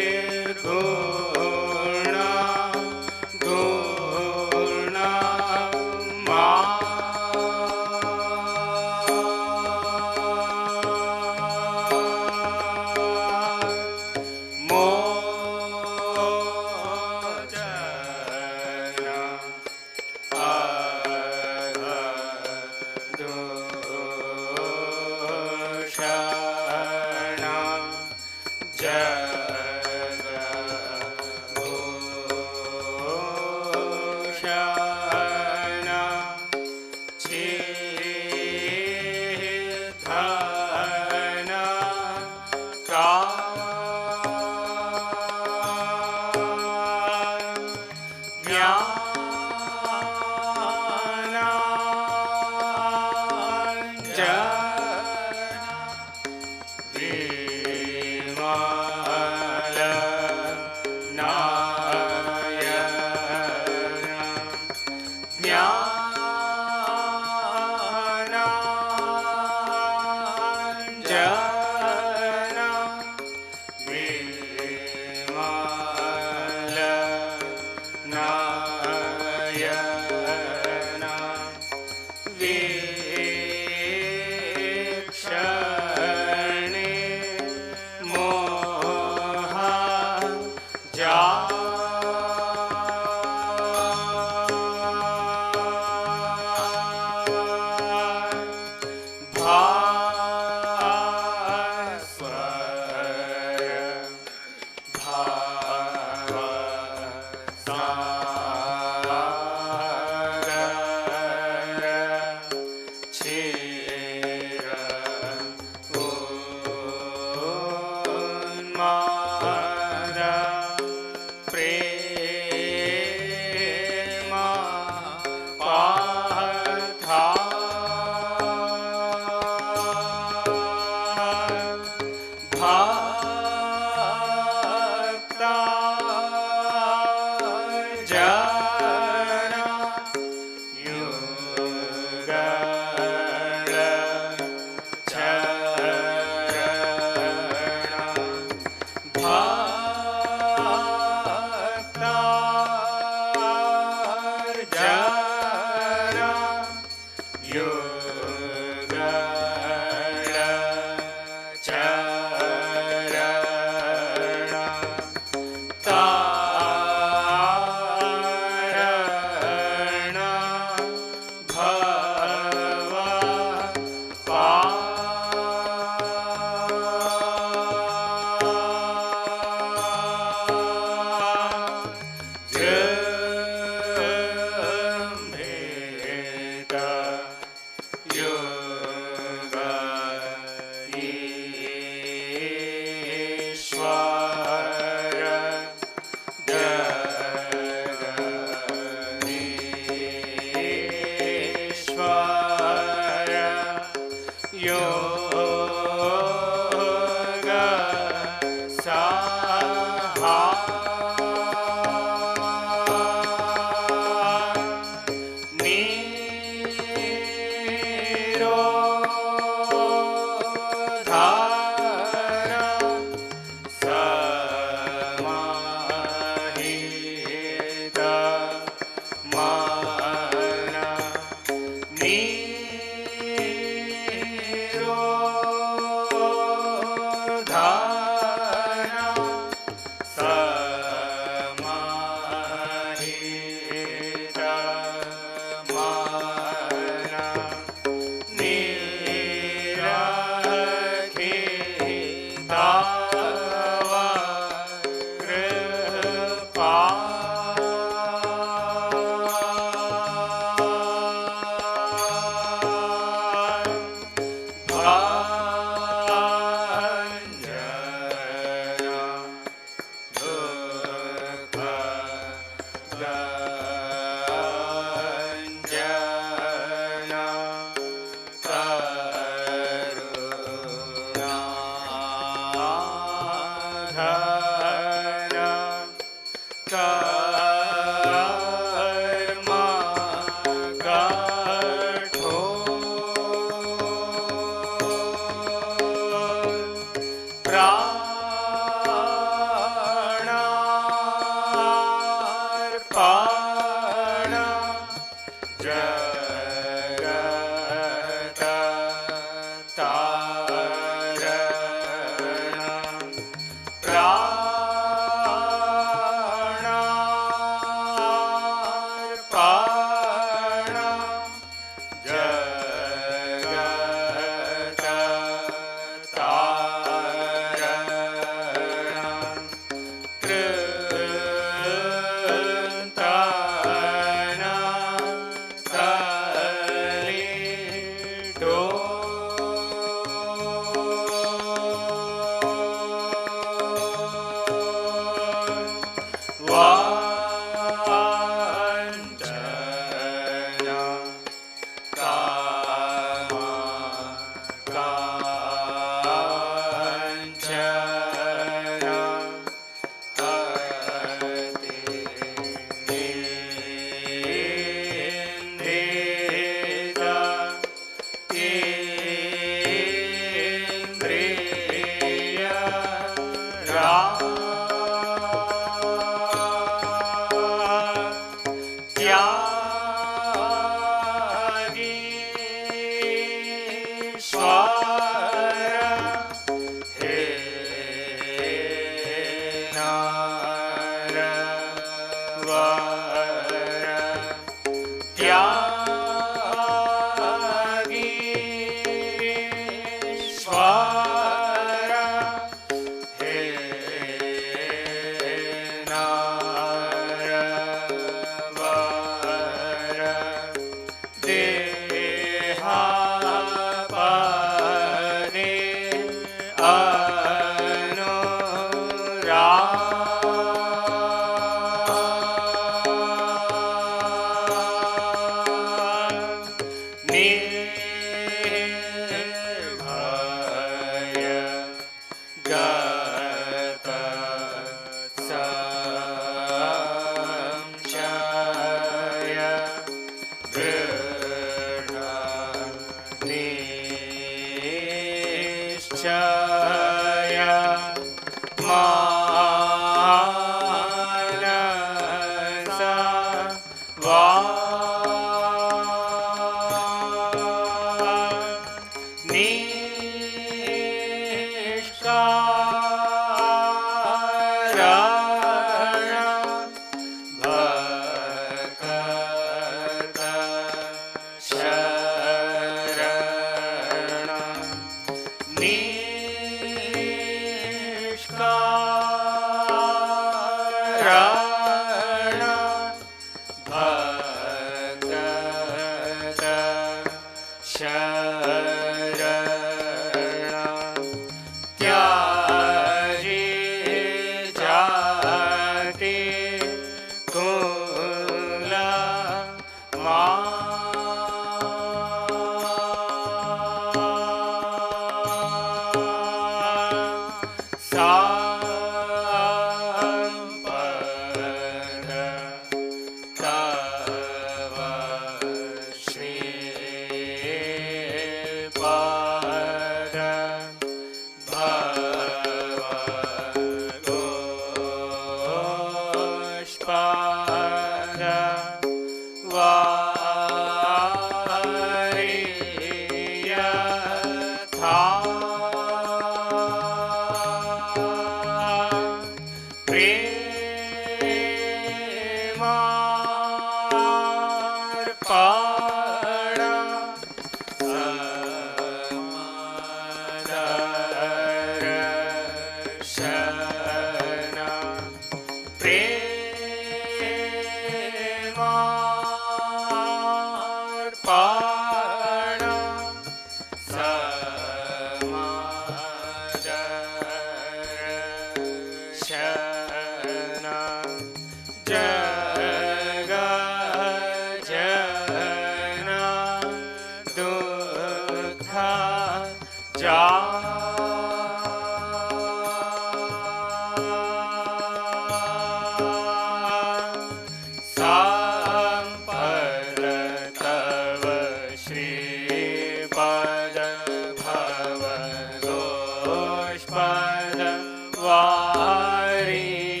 B: વારી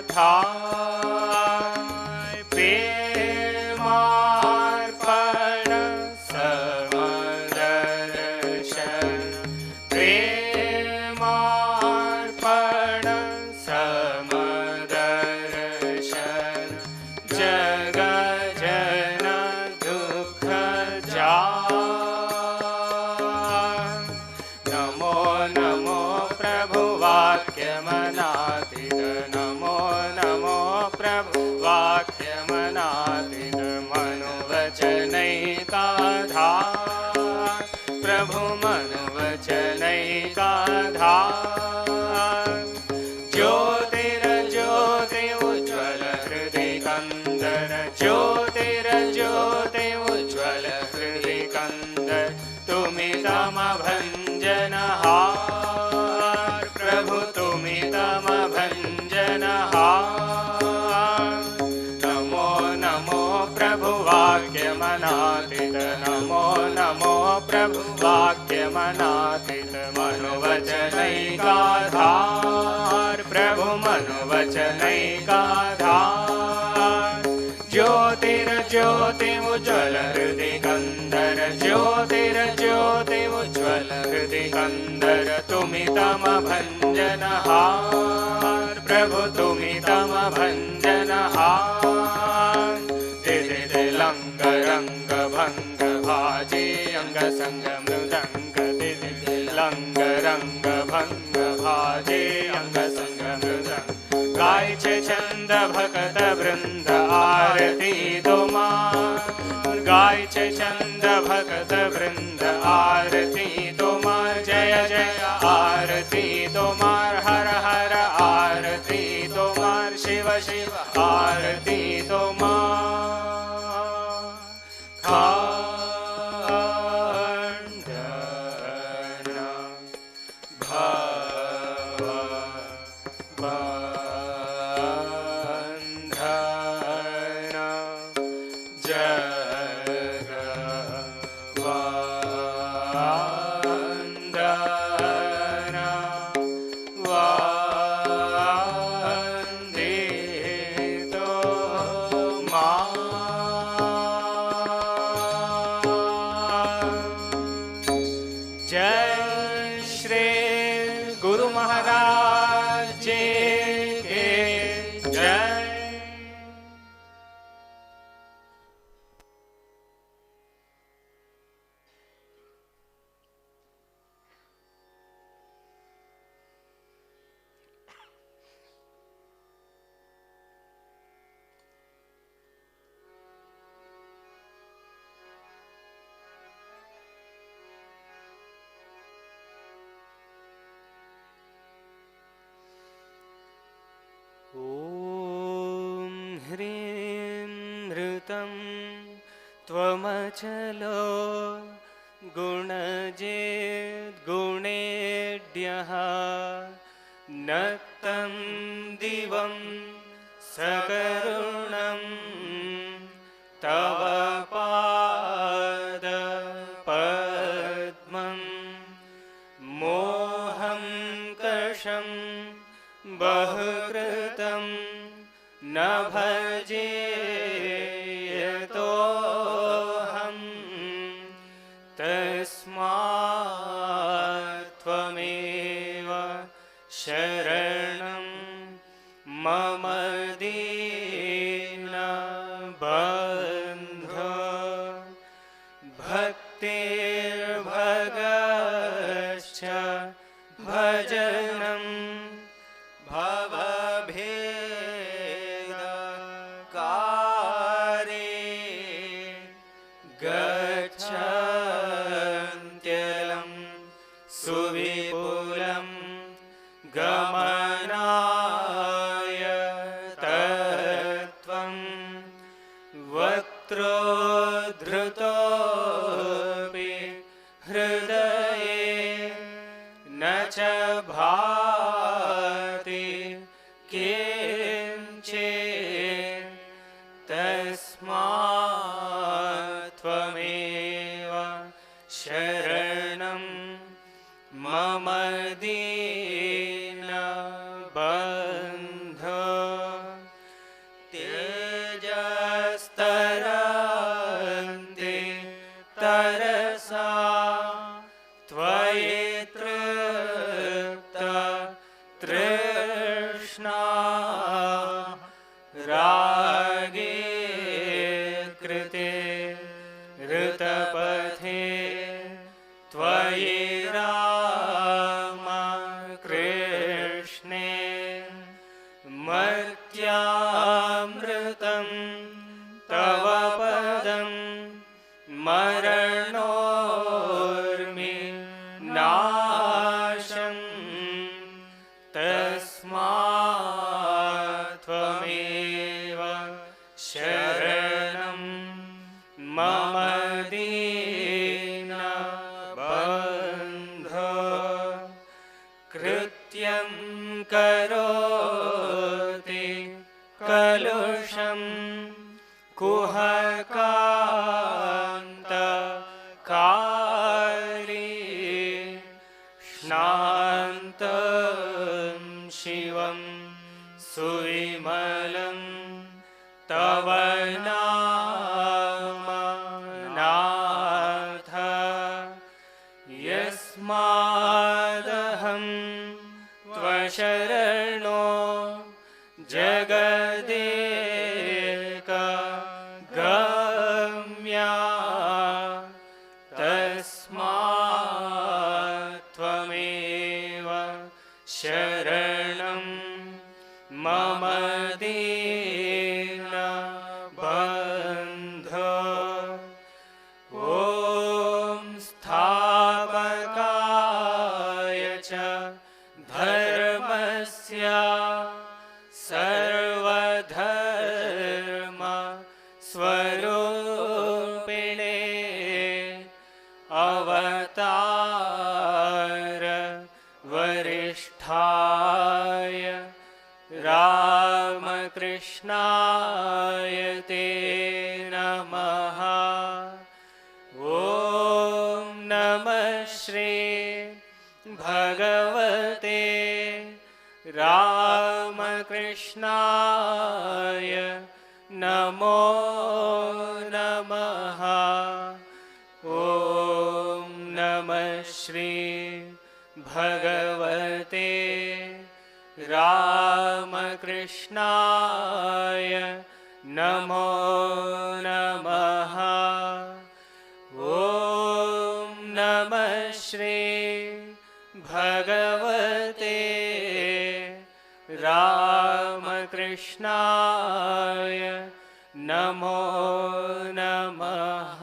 B: થાય પ્રેમાર્પણ સમદર્શન પ્રેમાર્પણ સમદર્શન જગ જન દુઃખ જા નમો નમો પ્રભુ વાક્ય મનાતીત નમો નમો પ્રભુ વાક્ય મનાતીત મનોવચનૈકાધાર પ્રભુ મનોવચનૈકાધાર જ્યોતિર્જ્યોતિ ઉજ્જવલ હૃદય કંદર જ્યોતિર્જ્યોતિ ઉજ્જવલ હૃદય કંદર તુમિતમ ભંજનહાર પ્રભુ તુમિતમ ભંજનહાર નમો નમો પ્રભુ વાક્ય મનાતીત નમો નમો પ્રભુ વાક્ય મનાતીત મનોવચનૈકાધાર પ્રભુ મનોવચનૈકાધાર જ્યોતિર્જ્યોતિ ઉજ્જવલ હૃદય કંદર જ્યોતિર્જ્યોતિ ઉજ્જવલ હૃદય કંદર તુમિતમ ભંજનહાર પ્રભુ તુમિતમ ભંજનહાર તે લંગ રંગ ભંગ ભાજે અંગ સંગ મૃદંગ લંગ રંગ ભંગ ભાજે અંગ સંગ મૃદંગ ગાય છે છંદ ભક્ત વૃંદ આરતી તોમાર ગાય છે છંદ ભક્ત વૃંદ આરતી તોમાર જય જય આરતી તોમાર હર હર આરતી તોમાર શિવ શિવ આરતી તોમાર त्वमचलो गुणजेद् गुणेड्यः नक्तं दिवं सकरुणं तव पादपद्मं मोहं कषं बहुकृतं न भजे त्वमेव शरणं मम दीनबन्धो भक्तिर्भगश्च भजनं भवभेदकारे गच्छन्त्यलं सुविपुलं गमनाय तत्त्वं वक्त्रोद्धृतोऽपि हृदये न च भाति किञ्चित् तस्मात् त्वमेव शरणं मम दीनबन्धो तृष्णा रागे कृते ऋतपथे त्वयि राम कृष्णे मर्त्यामृतं तव पदं मरणोर्मि नाशं तस्मात् त्वमेव शरणं मम दीनबन्धो कृत्यं करोति कलुषं कुहकान्तकारी श्नान्तं शिवं सुविमलं तव नाम नाथ यस्मादहं त्वशरणो जगदेक गम्या तस्मात् त्वमेव शरणं मम दीनबन्धो ॐ स्थापकाय च धर्मस्य सर्वधर्म स्वरूपिणे अवतार वरिष्ठाय रामकृष्णाय ते नमः। ॐ नमः श्री भगवते रामकृष्णाय नमो नमः। ॐ नमः श्री भगवते रामकृष्णाय नमो नमः। ॐ नमः श्री भगवते रामकृष्णाय नमो नमः।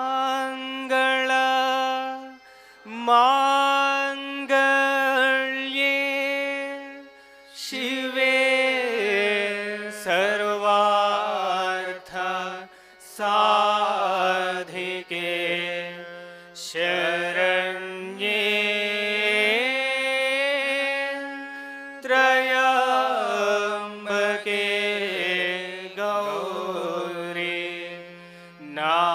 B: सर्वमङ्गल माङ्गल्ये शिवे सर्वार्थ साधिके शरण्ये त्र्यम्बके गौरी नारायणे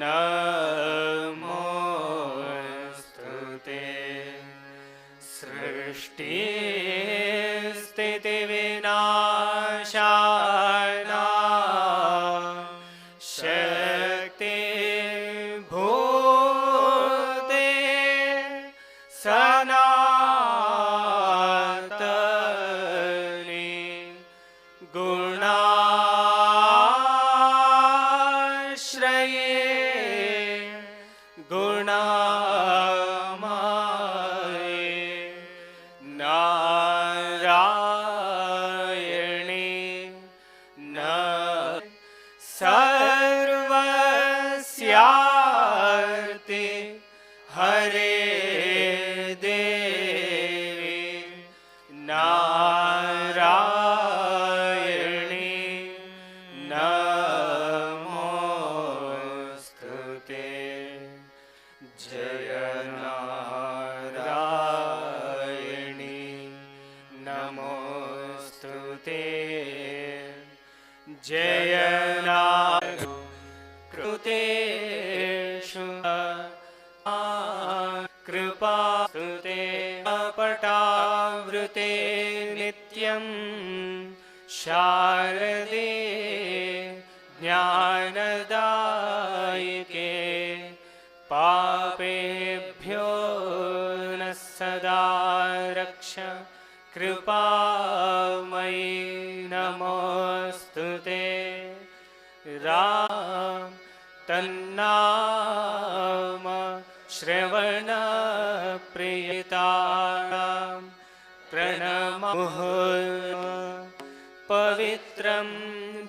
B: नमोऽस्तुते। सृष्टि स्थितिविनाशाना शक्ति भूते सनातनी गुणाश्रये गुणामये नारायणे नारायणे नमोस्तुते जय नारायणे नमोस्तुते जय कृतेषु कृपास्तुते पटावृते नित्यं शारदे ज्ञानदायिके पापेभ्यो नः सदा रक्ष कृपामयि नमोऽस्तुते राम तन्नाम श्रवणप्रियतां प्रणमः पवित्रं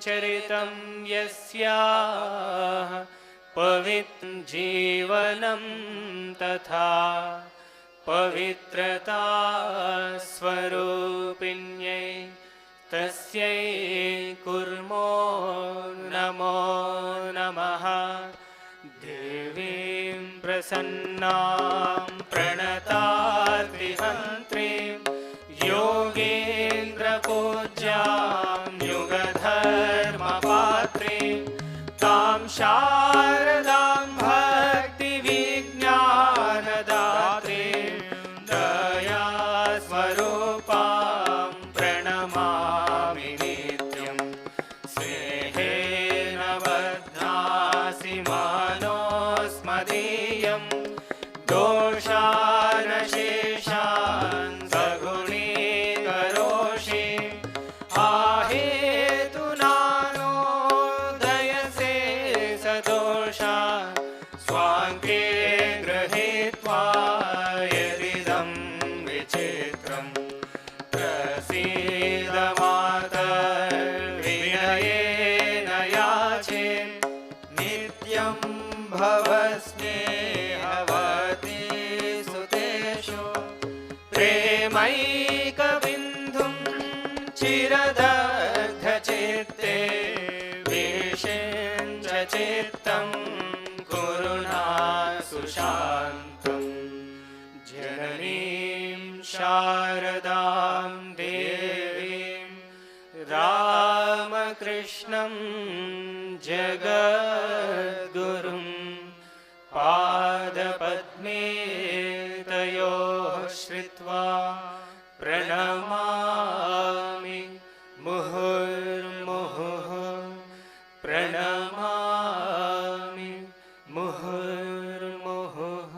B: चरितं यस्याः पवित्रं जीवनं तथा पवित्रता स्वरूपिण्यै तस्यै कुर्मो नमो नमः देवीं प्रसन्नां प्रणतार्तिहन्त्रीं योगेन्द्रपूज्यां युगधर्मपात्रीं तां शारदां भक्तिविज्ञानदात्रीं दयास्वरूपां प्रणमामि नित्यं स्नेहेन बध्नासि मानोऽस्मदीयं दोषानशेषान् सगुणीकरोषि आहेतुनानोदयसे सदोषान् स्वाङ्गे गृहीत्वा यदिदं विचित्रं प्रसीद मातर्विनयेन याचे नित्यं भव स्नेहवती सुतेषु प्रेमैकबिन्धुं चिरदग्धचित्ते विषेञ्च चित्तं कुरुणा सुशान्तं जननीं शारदां देवीं रामकृष्णं जगद्गुरुं पादपद्मे तयोः श्रित्वा प्रणमामि मुहुर्मुहुः प्रणमामि मुहुर्मुहुः।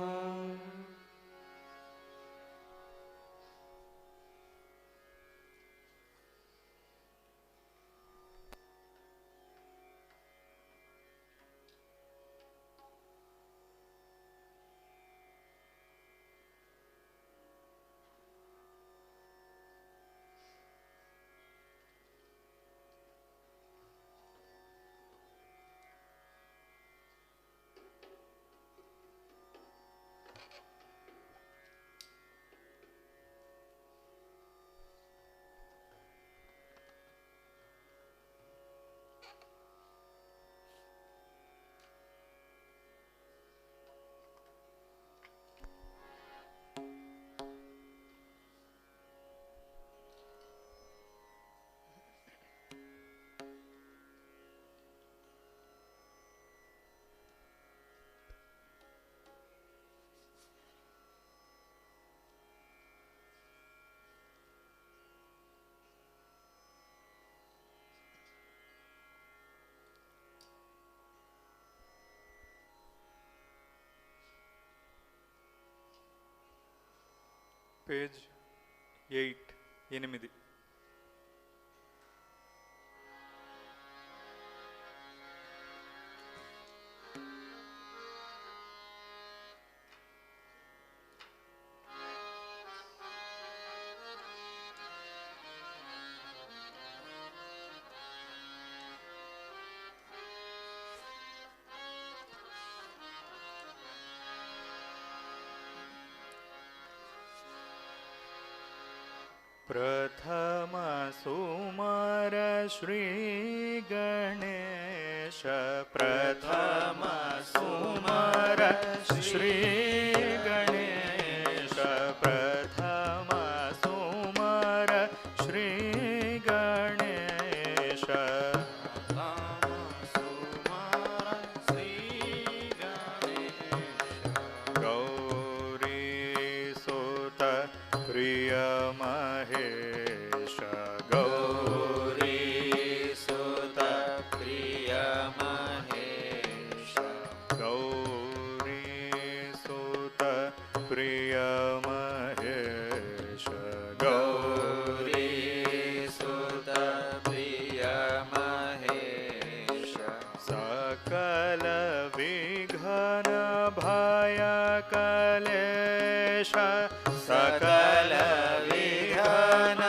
C: పేజ్ 8. प्रथम सुमर श्री गणेश प्रथम सुमर श्री गणेश प्रथम सुमर श्री गणेश गौरी सुत प्रिय महेश गौरी सुत प्रिय महेश गौरी सुत प्रिय महेश गौरी सुत प्रिय महेश सकल विघ्न भय कलेश सकल विघ्न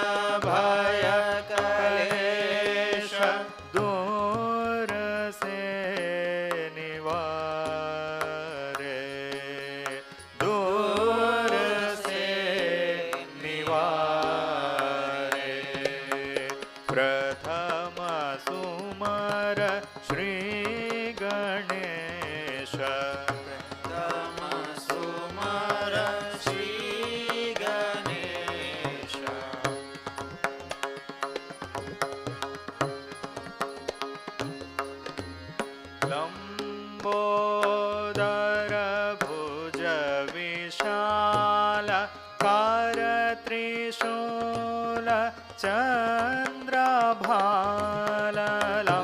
C: भय कलेश दूर से निवारे दूर से निवारे प्रथम सुमर श्री गणेश प्रथम सुमर श्री गणेश लंबोदर भुज विशाल कर त्रिशूल चंद्रभाल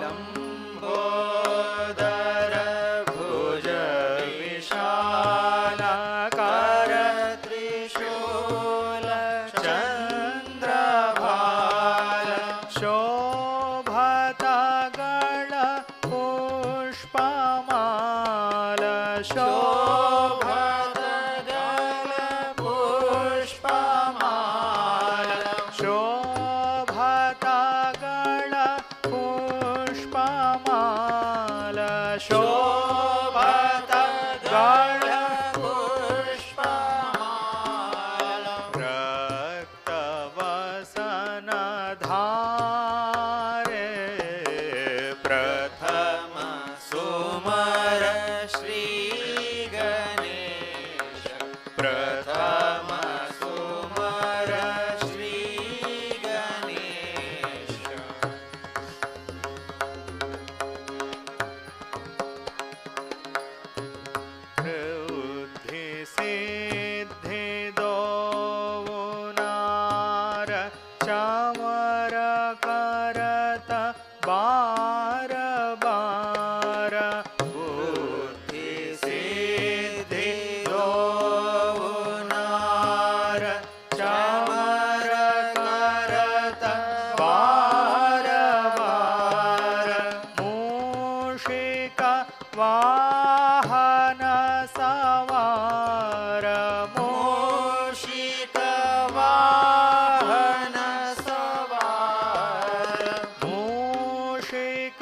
C: लंबोदर भुज विशाल कर त्रिशूल चंद्रभाल शोभत गण पुष्पमाल शोभत गण पुष्पमाल शोभत गण पुष्पमाल शोभत गण पुष्पमाल रक्तवसन धारे प्रथम सुमर श्री गणेश प्रथम सुमर श्री गणेश बुद्धि सिद्धि दोनार चामर करत बार बार बुद्धि सिद्धि दोनार चामर करत बार बार मूषिक वाहन सवार मूषिक वाहन सवार मूषिक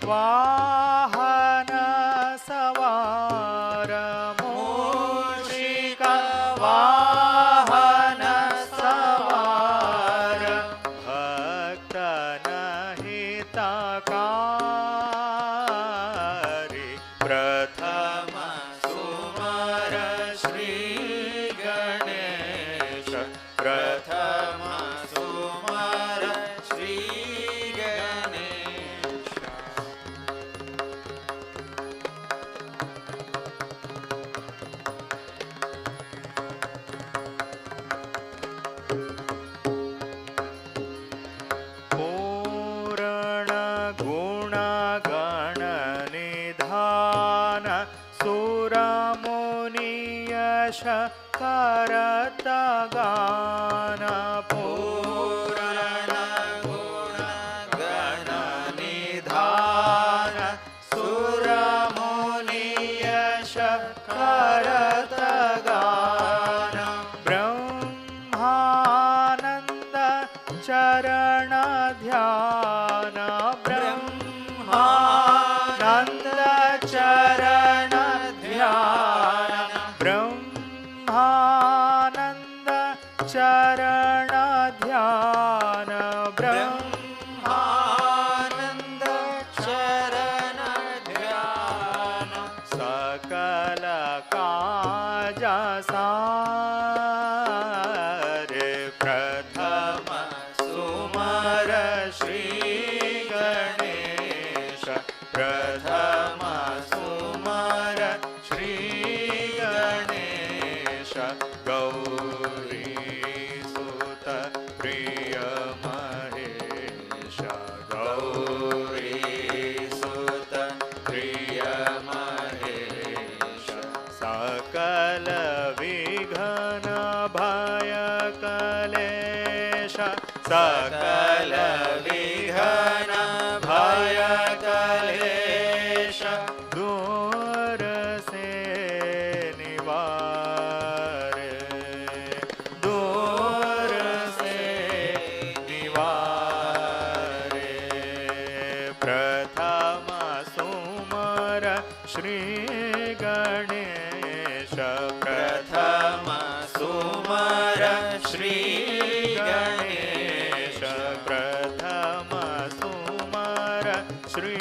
C: वाहन सवार मूषिक वाहन सवार भक्तन हितकारी प्रथम सुमर श्री गणेश प्रथम सुमर श्री गणेश पूर्ण गुण गण निधान सुरमुनियश करत गान पूर्ण गुण गण निधान सुरमुनियश करत गान ब्रह्मानंद चरण ध्यान ब्रह्मानंद चरण ध्यान ब्रह्मानंद चरण चरण ध्यान
B: ब्रह्मानंद चरण ध्यान
C: सकल काज सार प्रथम
B: सुमर श्री गणेश प्रथम सुमर श्री गणेश
C: गौरी सुत प्रिय महेश
B: गौरी सुत प्रिय महेश
C: सकल विघ्न भय कलेश
B: सकल विघ्न भय कलेश
C: दूर से निवारे
B: दूर से
C: निवारे प्रथम सुमर श्री गणेश
B: प्रथम सुमर श्री गणेश
C: प्रथम सुमर श्री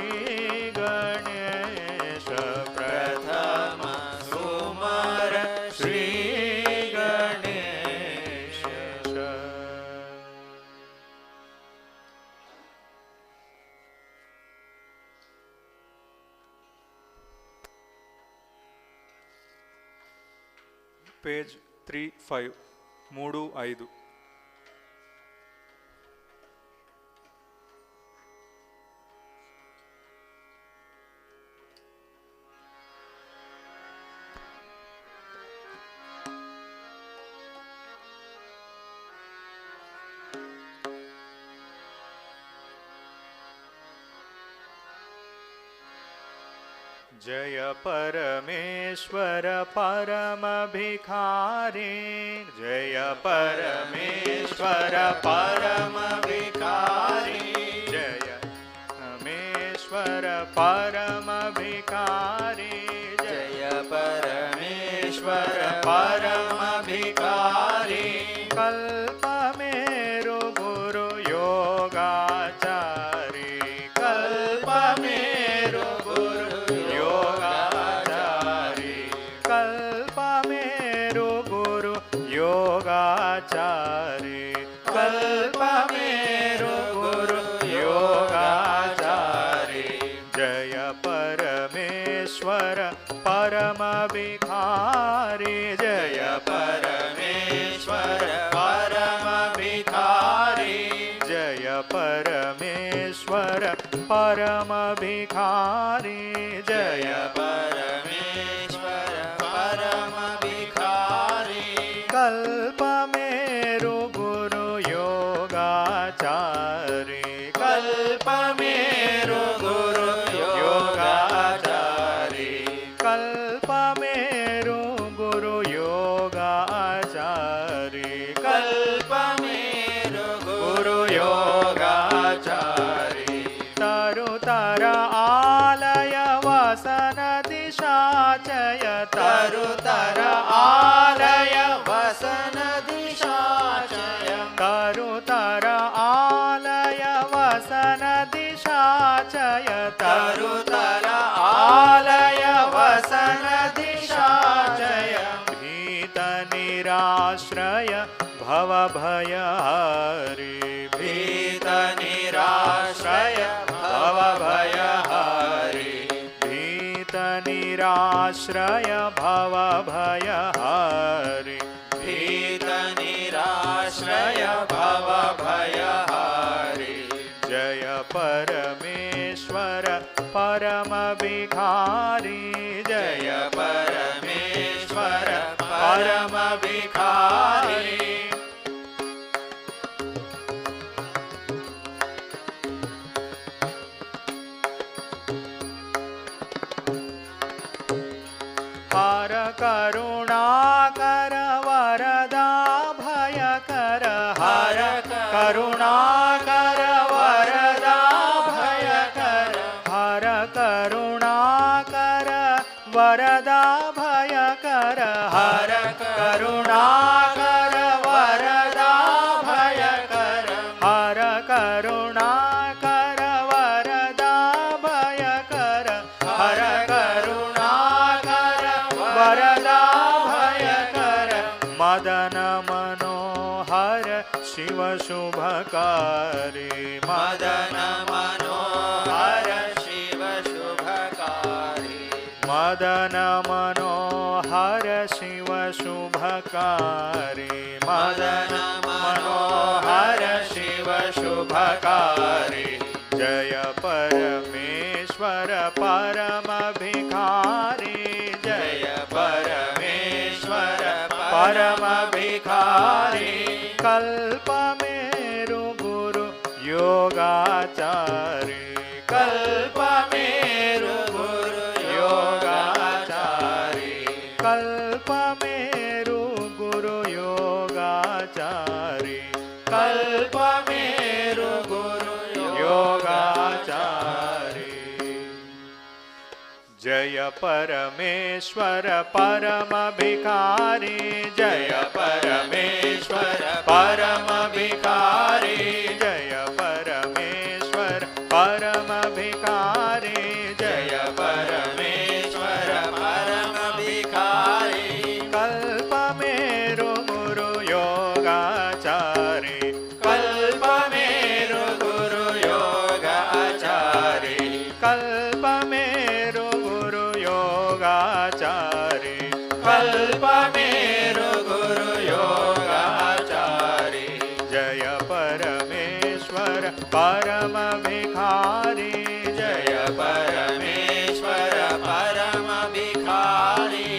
C: गणेश
B: प्रथम सुमर श्री गणेश
D: పేజ్ 35 3-5
C: जय परमेश्वर परम भिखारी जय परमेश्वर परम भिखारी जय परमेश्वर परम भिखारी
B: जय परमेश्वर परम भिखारी
C: कल्प मेरु गुरु योगाचारी कल्प मेरु गुरु योगाचारी कल्प मेरु गुरु योगाचारी कल्प मेरु गुरु योगाचारी जय परमेश्वर परम भिखारी जय
B: परमेश्वर परम भिखारी
C: जय परमेश्वर परम भिखारी
B: जय परमेश्वर परम भिखारी
C: कल्प मेरु गुरु योगाचारी
B: कल्प मेरु गुरु योगाचारी
C: कल्प मेरु गुरु योगाचारी
B: कल्प मेरु गुरु योगाचारी
C: तरुतर आलय वसन दिशाचय
B: तरुतर आलय वसन दिशाचय
C: तरुतर आलय वसन दिशाचय
B: तरुतर आलय वसन दिशाचय
C: भीत निराश्रय भव भयहारी
B: भीत निराश्रय भव भयहारी
C: भीत निराश्रय भव भयहारी
B: भीत निराश्रय भव भयहारी
C: जय परमेश्वर परम भिखारी
B: जय परमेश्वर परम भिखारी
C: हर करुणाकर वरदा भयकर हर करुणाकर वरदा भयकर हर करुणाकर वरदा भयकर हर करुणाकर वरदा मनोहर शिव शुभकारी
B: मदन मनोहर शिव शुभकारी
C: मदन मनोहर शिव शुभकारी
B: मदन मनोहर शिव शुभकारी
C: जय परमेश्वर परम भिखारी
B: जय परमेश्वर परम भिखारी
C: कल्पमेरु गुरु योगाचारी
B: कल्पमेरु गुरु योगाचारी
C: कल्पमेरु गुरु योगाचारी
B: कल्पमेरु गुरु
C: योगाचारी जय परमेश्वर परम भिखारी जय
B: परमेश्वर परम भिखारी
C: जय परमेश्वर परम भिखारी
B: जय परमेश्वर परम भिखारी
C: कल्पमेरु गुरु योगाचारी
B: कल्पमेरु गुरु योगाचारी
C: कल्पमेरु गुरु योगाचारी
B: कल्पमेरु गुरु योगाचारी
C: जय परमेश्वर परम भिखारी
B: जय परमेश्वर परम भिखारी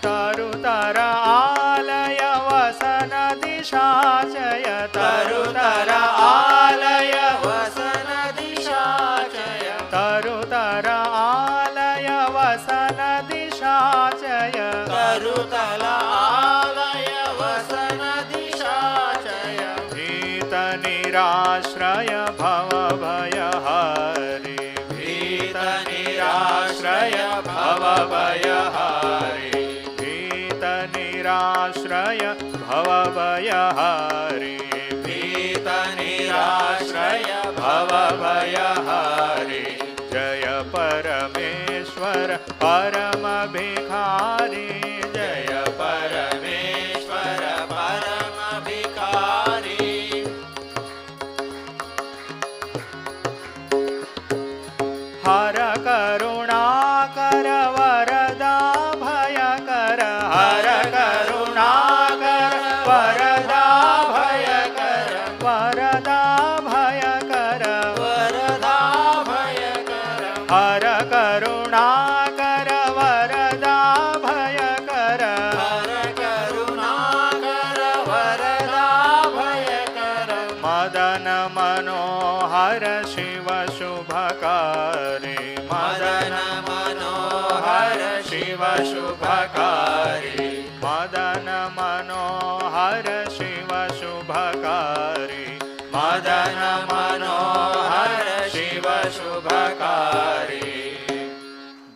C: तरुतर आलय वसन दिशाचय
B: तरुतर आलय वसन दिशाचय
C: तरुतर आलय वसन दिशाचय
B: तरुतल आलय वसन दिशाचय
C: भीत निराश्रय भव भयहारी
B: भीत निराश्रय भव भयहारी
C: भीत निराश्रय भव भयहारी
B: भीत निराश्रय भव भयहारी
C: जय परमेश्वर परम भिखारी
B: जय परमेश्वर परम भिखारी
C: हर करुणा कर वरदा भय कर हर करुणा कर वरदा भय कर वरदा भय कर
B: वरदा भय कर
C: हर करुणा कर वरदा भय कर
B: हर करुणा कर वरदा भय कर
C: मदन मनोहर शिव शुभकारी
B: मदन मनोहर शिव शुभकारी
C: मदन मनोहर शिव शुभकारी
B: मदन मनोहर शिव शुभकारी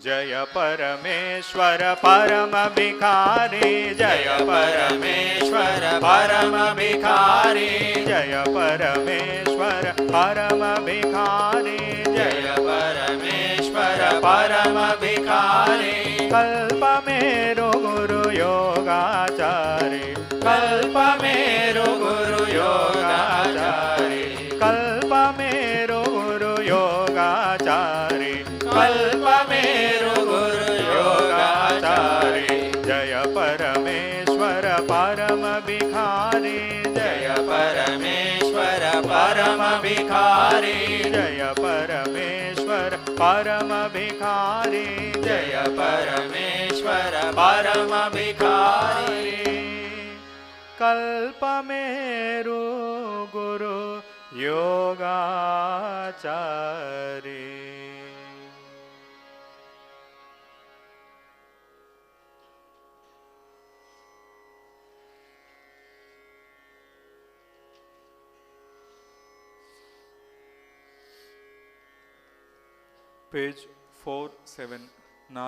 C: जय परमेश्वर परम भिखारी
B: जय परमेश्वर परम भिखारी
C: जय परमेश्वर परम भिखारी
B: जय परमेश्वर परम भिखारी
C: कल्पमेरु गुरु योगाचारी
B: कल्पमेरु गुरु योगाचारी
C: कल्पमेरु गुरु योगाचारी
B: कल्पमेरु गुरु योगाचारी
C: जय परमेश्वर परम भिखारी
B: जय परमेश्वर परम भिखारी
C: जय परमेश्वर परम भिखारी
B: जय परमेश्वर परम भिखारी
C: कल्पमेरु गुरु योगाचारी
D: పేజ్ 47 4 7
C: ॐ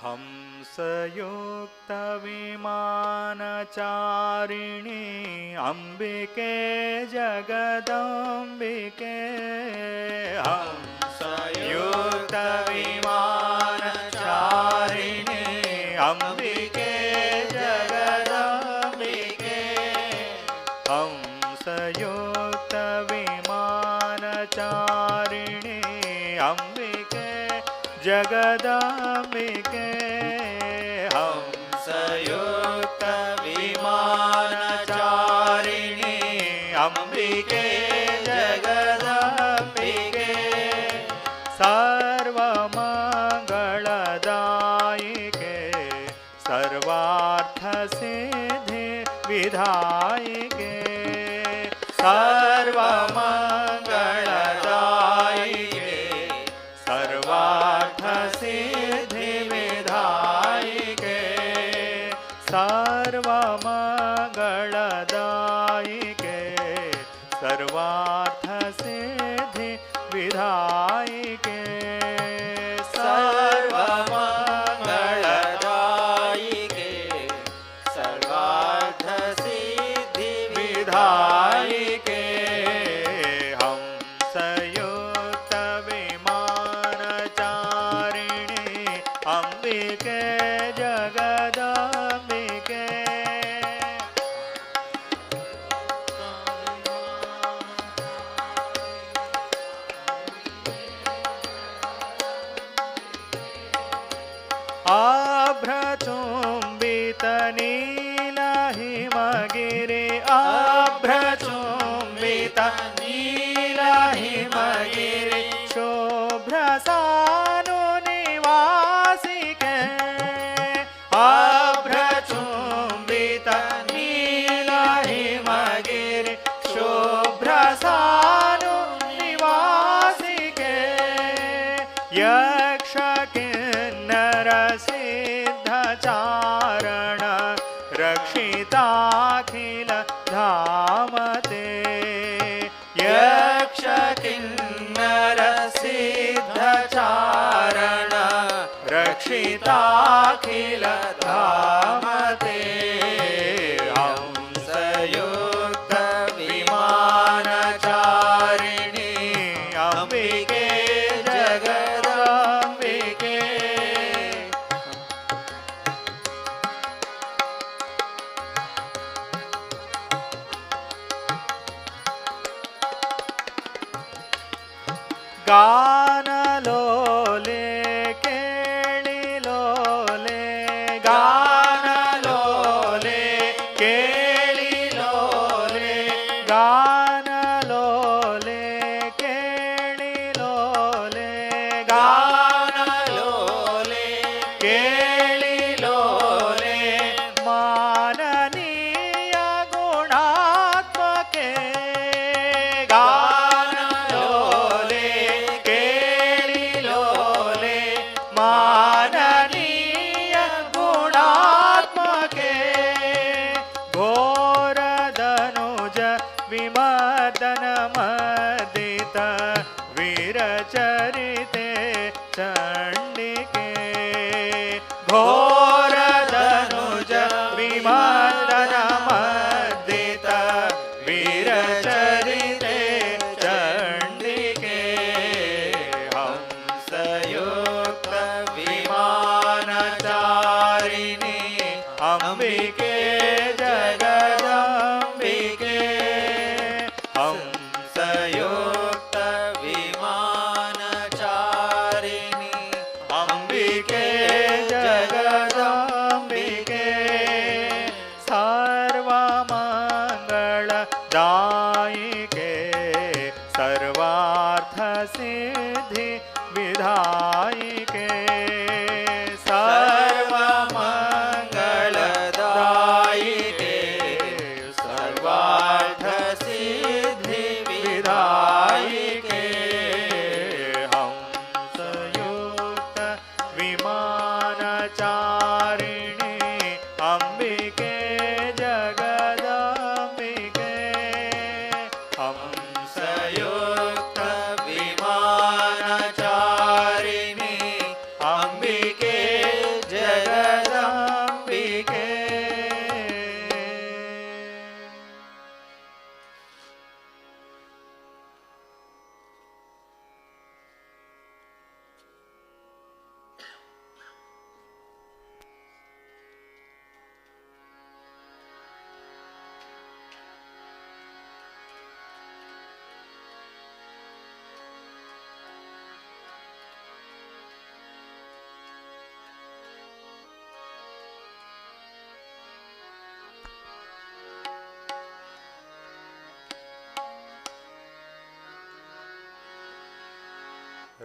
C: हंसयुक्तविमानचारिणी अंबिके जगदंबिके हंसयुक्तविमानचारिणी अंबिके जगदंबिके हंसयुक्तविमानचारिणी अंबिके जगदंबिके
B: हंसयुक्तविमानचारिणी अंबिके जगदंबिके
C: सर्वमंगलदायिके सर्वार्थसिद्धि विधायिके
B: सर्वमंगलदायिके सर्वार्थसिद्धि विधायिके
C: सर्वमंगलदायिके सर्वार्थसिद्धि विधायिके
B: सर्वमंगलदायिके सर्वार्थसिद्धि विधायिके
C: हंसयुक्तविमानचारिणी अंबिके जगदंबिके आभ्रचुम्बितनीलहिमगिरि
B: आभ्रचुम्बितनीलहिमगिरि
C: शुभ्रसानुनिवासिके
B: आभ्रचुम्बितनीलहिमगिरि
C: शुभ्रसानुनिवासिके यक्षकिन्नरसिद्धचारण रक्षिताखिल धामते
B: यक्षकिन्नरसिद्धचारण रक्षिताखिल धामते हंसयुक्तविमानचारिणी अंबिके जगदंबिके
C: गानलोले केळिलोले
B: गानलोले केळिलोले
C: गानलोले केळिलोले
B: गानलोले केळिलोले
C: माननीय गुणात्मके
B: गानलोले केळिलोले माननीय गुणात्मके
C: घोरदनुज विमर्दन मदित वीरचरिते चण्डिके
B: घोरदनुज विमर्दन मर्दित वीरचरिते चण्डिके हंसयुक्तविमानचारिणी अंबिके जगदंबिके हंसयुक्तविमानचारिणी अंबिके जगदंबिके
C: सर्वमंगलदायिके सर्वार्थसिद्धि विधायिके
B: सर्वमंगलदायिके सर्वार्थसिद्धि विधायिके
C: हंसयुक्त विमानचारिणी अंबिके जगदंबिके
B: हंसयुक्तविमानचारिणी अंबिके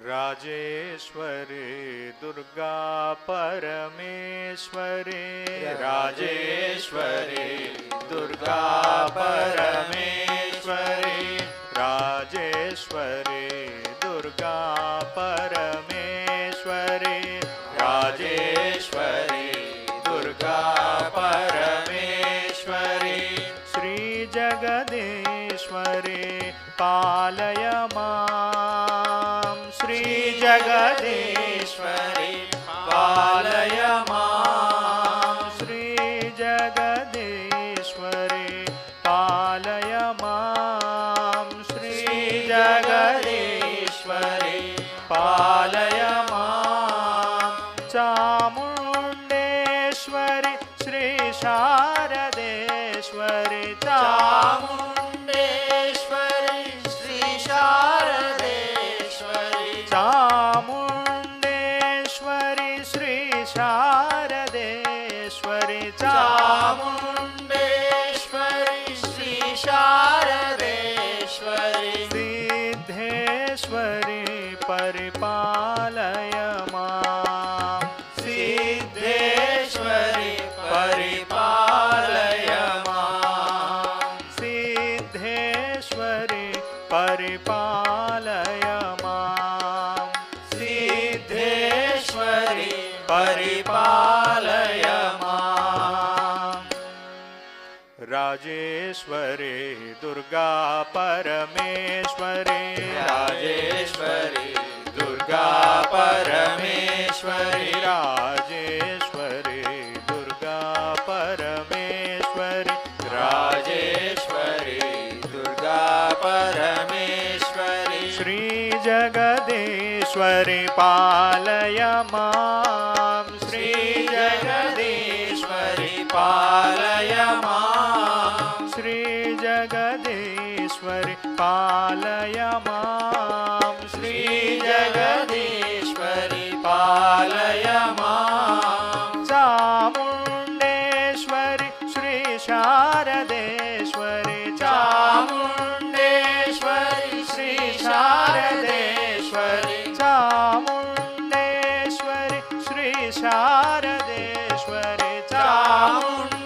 C: राजेश्वरी दुर्गा परमेश्वरी
B: राजेश्वरी दुर्गा परमेश्वरी
C: राजेश्वरी दुर्गा परमेश्वरी
B: राजेश्वरी दुर्गा परमेश्वरी
C: श्री जगदीश्वरी पालय मां श्री
B: जगदीश्वरी पालय मां
C: श्री जगदीश्वरी पालय मां श्री
B: जगदीश्वरी पालय मां
C: चामुण्डेश्वरी श्री शारदेश्वरी
B: चामुण्डेश्वरी श्री शारदेश्वरी
C: चामुण्डेश्वरी श्री शारदेश्वरी
B: चामुण्डेश्वरी श्री शारदेश्वरी
C: सिद्धेश्वरी परिपालय मां
B: सिद्धेश्वरी परिपालय मां
C: सिद्धेश्वरी परिपालय मां
B: सिद्धेश्वरी परिपालय मां
C: राजेश्वरी दुर्गा परमेश्वरी
B: राजेश्वरी दुर्गा परमेश्वरी
C: राजेश्वरी दुर्गा परमेश्वरी
B: राजेश्वरी दुर्गा परमेश्वरी
C: श्री जगदीश्वरी पालय मां
B: श्री जगदीश्वरी पालय मां
C: श्री जगदीश्वरी पालय मां
B: श्री जगदीश्वरी पालय मां
C: चामुण्डेश्वरी श्री शारदेश्वरी
B: चामुण्डेश्वरी श्री शारदेश्वरी
C: चामुण्डेश्वरी श्री शारदेश्वरी
B: चामुण्डेश्वरी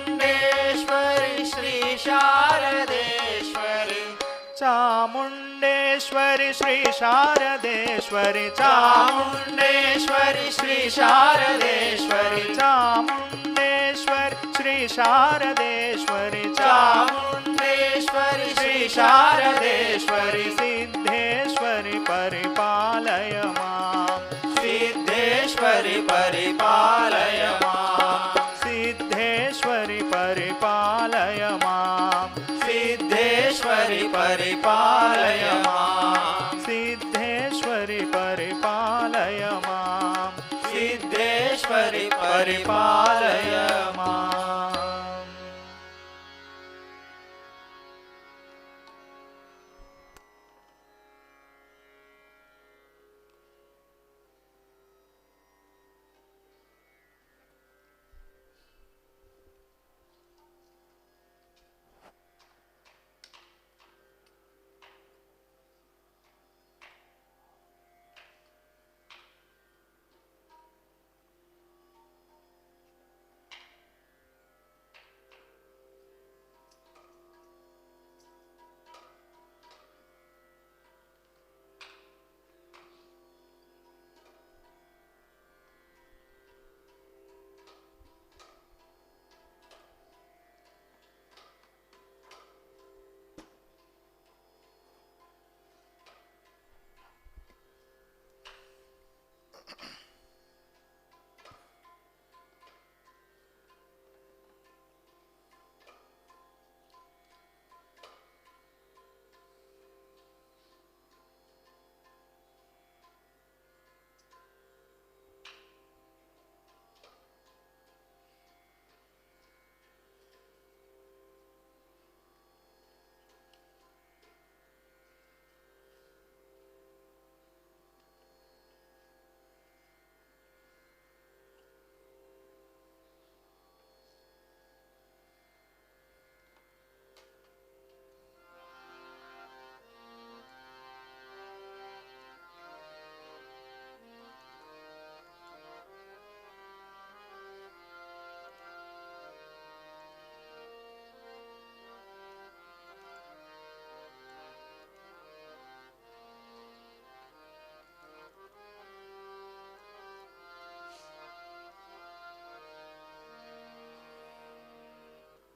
B: श्री शारदेश्वरी
C: चामुण्डेश्वरी श्री शारदेश्वरी
B: चामुण्डेश्वरी श्री शारदेश्वरी
C: चामुण्डेश्वरी श्री शारदेश्वरी
B: चामुण्डेश्वरी श्री शारदेश्वरी
C: सिद्धेश्वरी परिपालय मां
B: सिद्धेश्वरी परिपालय मां
C: सिद्धेश्वरी परिपालय मां
B: सिद्धेश्वरी परिपालय मां
C: सिद्धेश्वरी परिपालय मां
B: सिद्धेश्वरी परिपालय
C: मां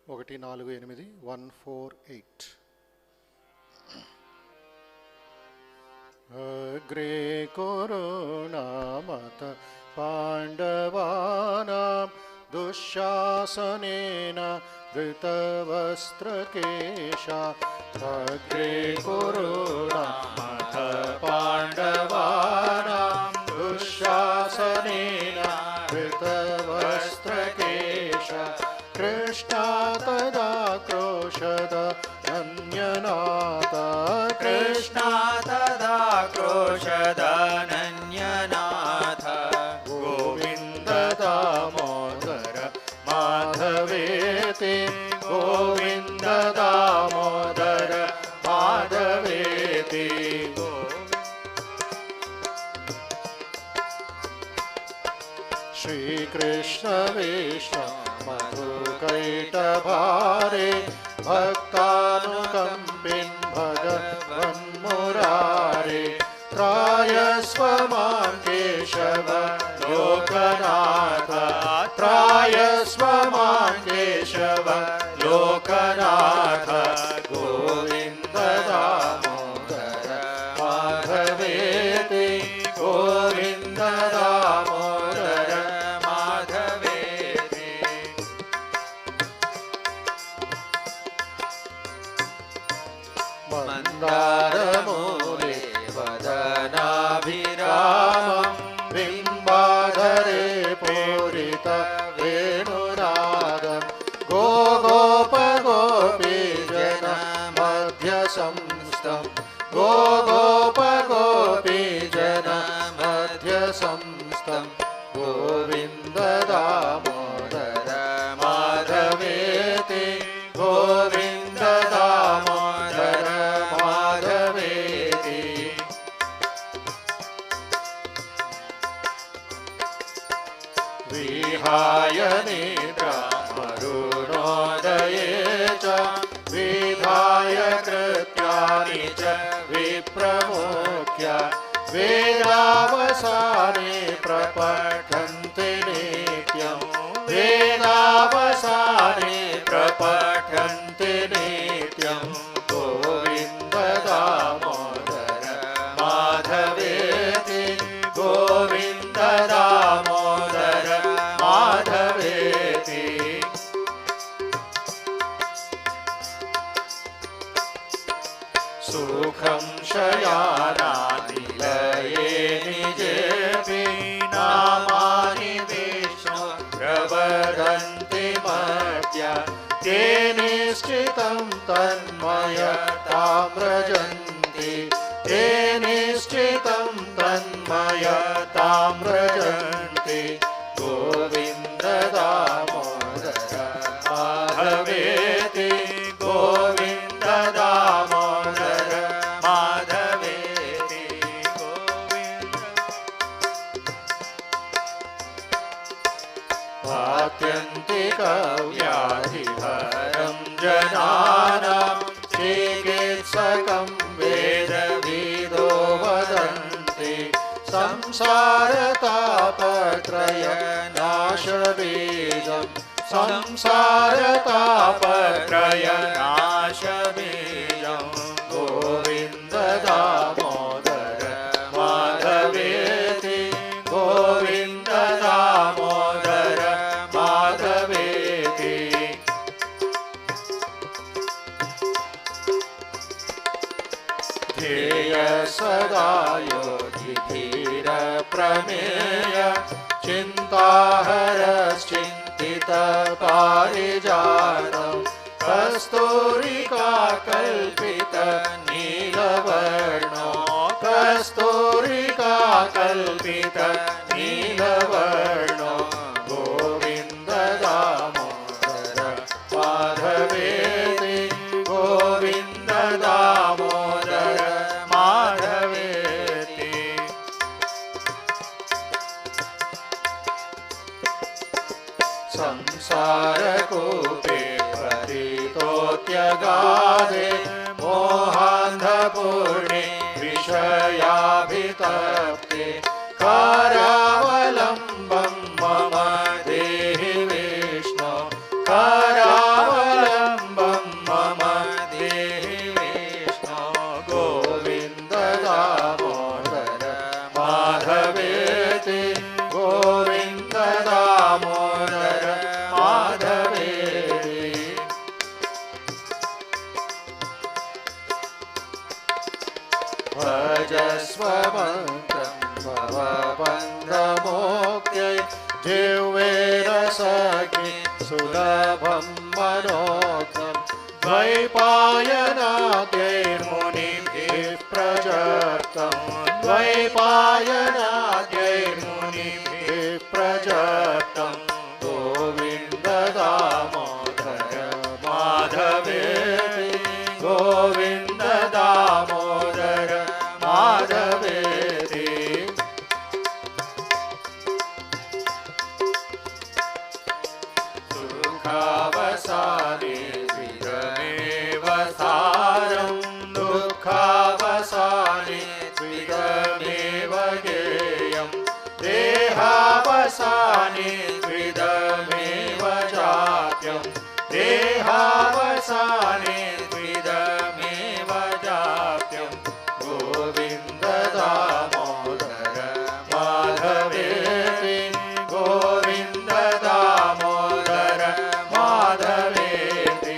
A: 148 148. अग्रे कोरोनामत पाण्डवानां दुःशासनेन धृतवस्त्रकेशा. अग्रे कोरोनामत पाण्डवानां दुःशासनेन धृतवस्त्रकेशा. कृष्णा तदा क्रोशद नन्यनाथ.
B: कृष्णा तदा क्रोशदनन्यनाथ.
A: गोविन्द दामोदर माधवेति. गोविन्द दामोदर माधवेति. श्रीकृष्ण विष्णु मधुकैटभारे भक्तानुकम्पिन् भगवन्मुरारे. त्रायस्व मां केशव लोकनाथ. त्रायस्व मां केशव लोकनाथ. गोविन्द दामोदर माधवेति. गोविन्द दामोदर माधवेति. मन्दारमूले वदनाभिरामं बिम्बाधरे पूरित वेणुनादं. गोपगोपीजन मध्यसंस्थं. गोपगोपीजन मध्यसंस्थं. गोविन्द दामोदर माधवेति. गोविन्द दामोदर माधवेति. विहाय निद्रामरुणोदये च विधाय कृत्यानि च विप्रमुख्य. वेदावसाने प्रपठन्ति नित्यं. वेदावसाने प्रपठन्ति नित्यं. गोविन्द दामोदर माधवेति. गोविन्द दामोदर माधवेति. सुखं शयानानिलये निजेऽपि नामानि विष्णु प्रवदन्ति मर्त्या. ते निश्चितं तन्मयतां व्रजन्ति. ते निश्चितं तन्मयतां व्रजन्ति. गोविन्द दामोदर माधवेति. गोविन्द दामोदर माधवेति. आत्यन्तिकव्याधिहरं जनानां चिकित्सकं वेदविदो वदन्ति. संसारतापत्रयनाशबीजं. संसारतापत्रयनाशबीजं. गोविन्द दामोदर माधवेति. गोविन्द दामोदर माधवेति. ध्येय सदा योगी धीर प्रमेय. चिन्ताहरश्चिन्तित पारिजातं. कस्तूरिका कल्पित नीलवर्णो. कस्तूरिका कल्पित नीलवर्णो. गोविन्द दामोदर माधवेति. गोविन्द दामोदर माधवेति. संसारकूपे पतितोऽत्यगाधे. मोहान्धपूर्णे विषयाभितप्ते. करावलम्बं मम देहि विष्णो. करावलम्बं
B: गोविन्द दामोदर माधवेति भजस्व मन्त्रं भवबन्धमोक्त्यै जिह्वे रसज्ञे सुलभं मनोज्ञं द्वैपायनाद्यैर्मुनिभिः प्रदत्तं द्वैपायनाद्यैर्मुनिभिः प्रदत्तं गोविन्द दामोदर माधवेति गोविन्द दामोदर माधवेति सुखावसाने त्रिगमेव सारं दुःखावसाने त्रिगमेव गेयं देहावसाने त्रिगमेव जाप्यं देहावसाने त्रिगमेव जाप्यं गोविन्द दामोदर माधवेति गोविन्द दामोदर माधवेति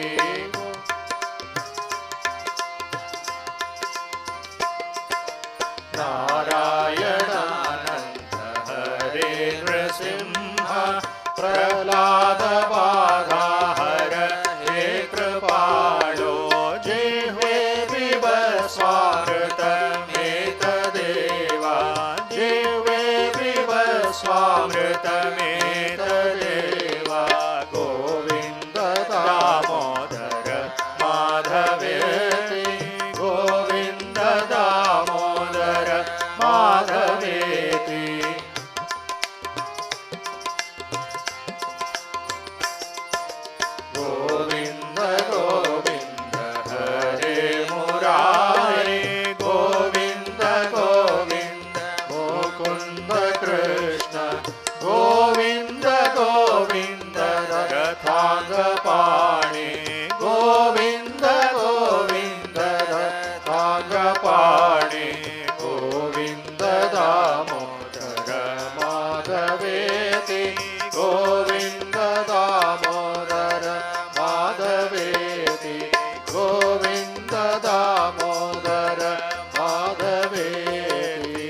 B: नारायणानन्द हरे नृसिंह प्रह्लाद बाधाहर हे कृपालो जिह्वे बिभस्वामृतमेतदेवा जिह्वे बिभस्वामृतमेतदेवा गोविन्द दामोदर माधवेति गोविन्द दामोदर माधवेति गोविन्द गोविन्द हरे मुरारे गोविन्द गोविन्द मुकुन्द कृष्ण गोविन्द गोविन्द रथाङ्गपाणि गोविन्द गोविन्द रथाङ्गपाणि गोविन्द दामोदर माधवेति गोविन्द दामोदर माधवेति गोविन्द दामोदर माधवेति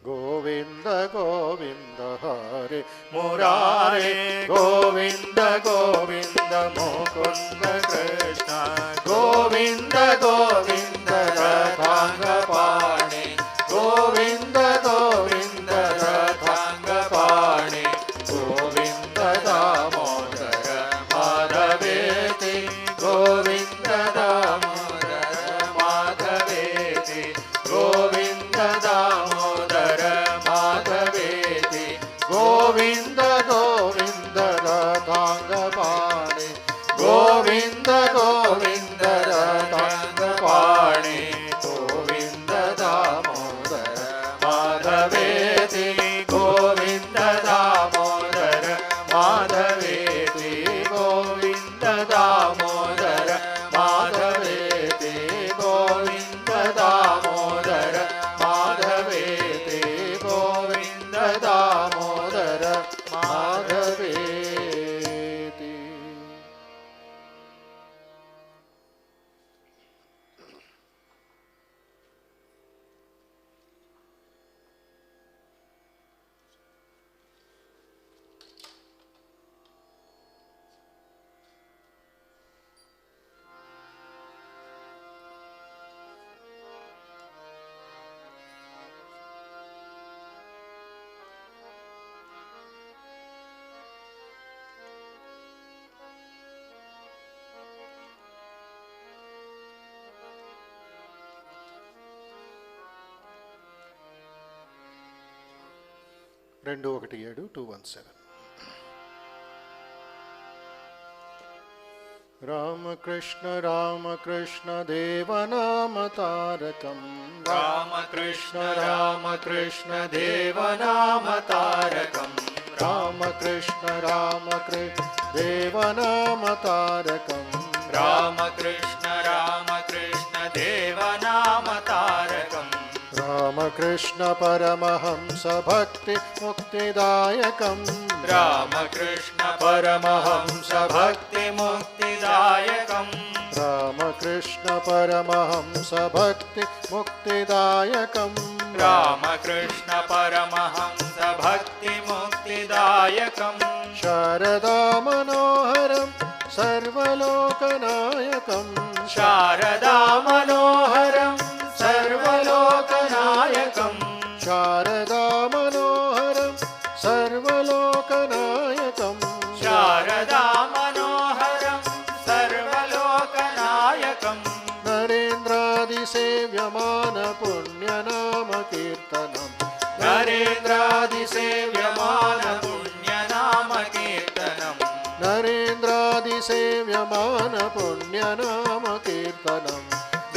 B: गोविन्द गोविन्द हरे मुरारे गोविन्द गोविन्द मुकुन्द कृष्ण गोविन्द गोविन्द रथाङ्गपाणि गोविन्द गोविन्द रथाङ्गपाणि गोविन्द दामोदर माधवेति गोविन्द दामोदर माधवेति गोविन्द दामोदर माधवेति गोविन्द गोविन्द रथाङ्गपाणि गोविन्द गोविन्द रथाङ्गपाणि गोविन्द दामोदर माधवेति गोविन्द दामोदर माधवेति गोविन्द दामोदर माधवेति गोविन्द दामोदर माधवेति गोविन्द दामोदर माधवेति
A: రెండు ఒకటి ఏడు 217 रामकृष्ण रामकृष्ण देवनाम तारकं
B: रामकृष्ण रामकृष्ण देवनाम तारकं
A: रामकृष्ण रामकृष्ण देवनाम तारकं
B: रामकृष्ण रामकृष्ण देवनाम तारकं रामकृष्ण परमहंस भक्ति मुक्तिदायकम्
C: रामकृष्ण परमहंस भक्ति मुक्तिदायकम्
B: रामकृष्ण परमहंस भक्ति मुक्तिदायकम्
C: रामकृष्ण परमहंस भक्ति मुक्तिदायकम्
B: शारदा मनोहरं सर्वलोकनायकम्
C: शारदा मनोहरं सर्वलोकनायकम्
B: शारदा मनोहरं सर्वलोकनायकम्
C: शारदा मनोहरं सर्वलोकनायकम्
B: नरेन्द्रादिसेव्यमान पुण्यनाम कीर्तनम्
C: नरेन्द्रादिसेव्यमान पुण्यनाम कीर्तनम्
B: नरेन्द्रादिसेव्यमान पुण्यनाम कीर्तनम्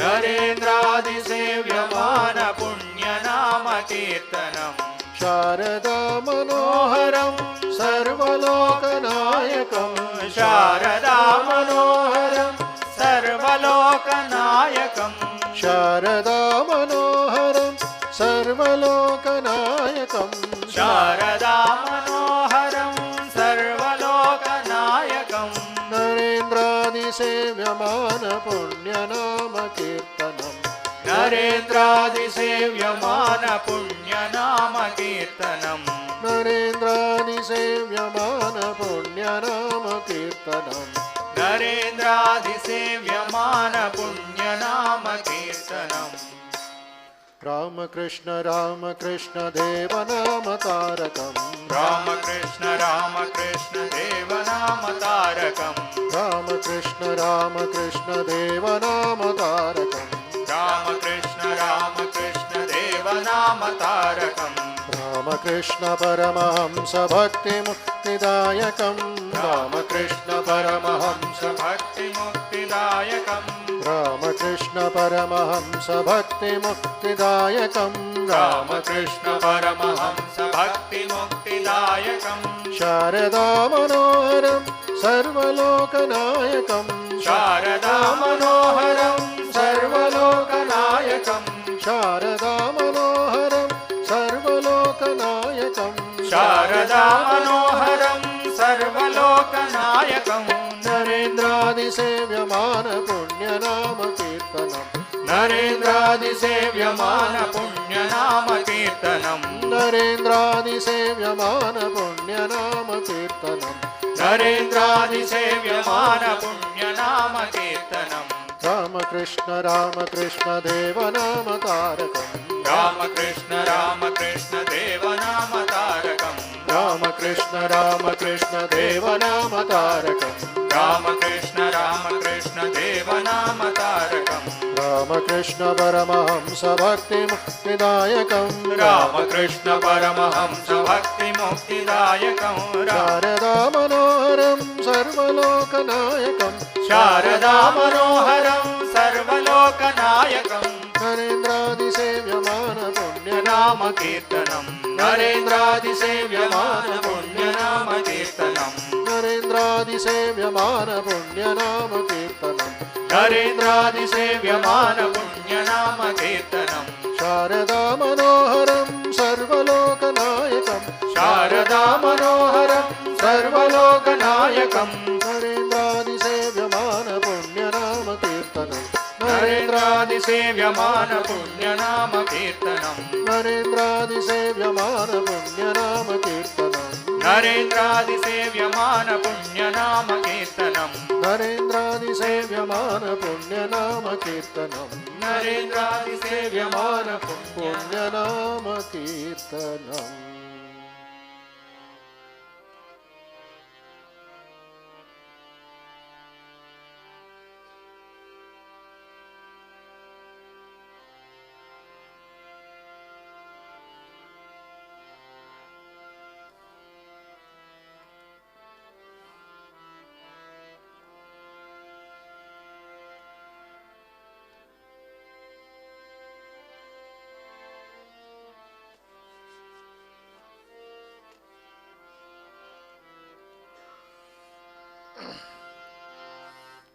C: नरेन्द्रादिसेव्यमान पुण्यनाम कीर्तनम्
B: शारदा मनोहरं सर्वलोकनायकम्
C: शारदा मनोहरं सर्वलोकनायकम्
B: शारदा मनोहरं सर्वलोकनायकम्
C: शारदा मनोहरं सर्वलोकनायकम्
B: नरेन्द्रादिसेव्यमान पुण्यनाम कीर्तनम्
C: नरेन्द्रादिसेव्यमान पुण्यनाम कीर्तनम्
B: नरेन्द्रादिसेव्यमान पुण्यनाम कीर्तनम्
C: नरेन्द्रादिसेव्यमान पुण्यनाम कीर्तनम्
B: रामकृष्ण रामकृष्ण देवनाम तारकम्
C: रामकृष्ण रामकृष्ण देवनाम तारकम्
B: रामकृष्ण रामकृष्ण देवनाम तारकम्
C: रामकृष्ण रामकृष्ण देवनाम तारकम्
B: रामकृष्ण परमहंस भक्ति मुक्तिदायकम्
C: रामकृष्ण परमहंस भक्ति मुक्तिदायकम्
B: रामकृष्ण परमहंस भक्ति मुक्तिदायकम्
C: रामकृष्ण परमहंस भक्ति मुक्तिदायकम्
B: शारदा मनोहरं सर्वलोकनायकम्
C: शारदा मनोहरं सर्वलोकनायकम्
B: शारदा मनोहरं सर्वलोकनायकम्
C: शारदा मनोहरं सर्वलोकनायकम्
B: नरेन्द्रादिसेव्यमान पुण्यनाम कीर्तनम्
C: नरेन्द्रादिसेव्यमान पुण्यनाम कीर्तनम्
B: नरेन्द्रादिसेव्यमान पुण्यनाम कीर्तनम्
C: नरेन्द्रादिसेव्यमान पुण्यनाम कीर्तनम्
B: रामकृष्ण रामकृष्ण देवनाम तारकम्
C: रामकृष्ण रामकृष्ण देवनाम तारकम्
B: रामकृष्ण रामकृष्ण देवनाम तारकम्
C: रामकृष्ण रामकृष्ण देवनाम तारकम्
B: रामकृष्ण परमहंस भक्ति मुक्तिदायकम्
C: रामकृष्ण परमहंस भक्ति मुक्तिदायकम्
B: शारदा मनोहरं सर्वलोकनायकम्
C: शारदा मनोहरं सर्वलोकनायकम्
B: नरेन्द्रादिसेव्यमान
C: पुण्यनाम कीर्तनम् नरेन्द्रादिसेव्यमान पुण्यनाम कीर्तनम्
B: नरेन्द्रादिसेव्यमान पुण्यनाम कीर्तनम्
C: नरेन्द्रादिसेव्यमान पुण्यनाम कीर्तनम्
B: शारदा मनोहरं सर्वलोकनायकम्
C: शारदा मनोहरं सर्वलोकनायकम्
B: नरेन्द्रादिसेव्यमान पुण्यनाम कीर्तनम्
C: नरेन्द्रादिसेव्यमान पुण्यनाम कीर्तनम्
B: नरेन्द्रादिसेव्यमान पुण्यनाम कीर्तनम्
C: नरेन्द्रादिसेव्यमान पुण्यनाम कीर्तनम्
B: नरेन्द्रादिसेव्यमान पुण्यनाम कीर्तनम्
C: नरेन्द्रादिसेव्यमान
B: पुण्यनाम कीर्तनम्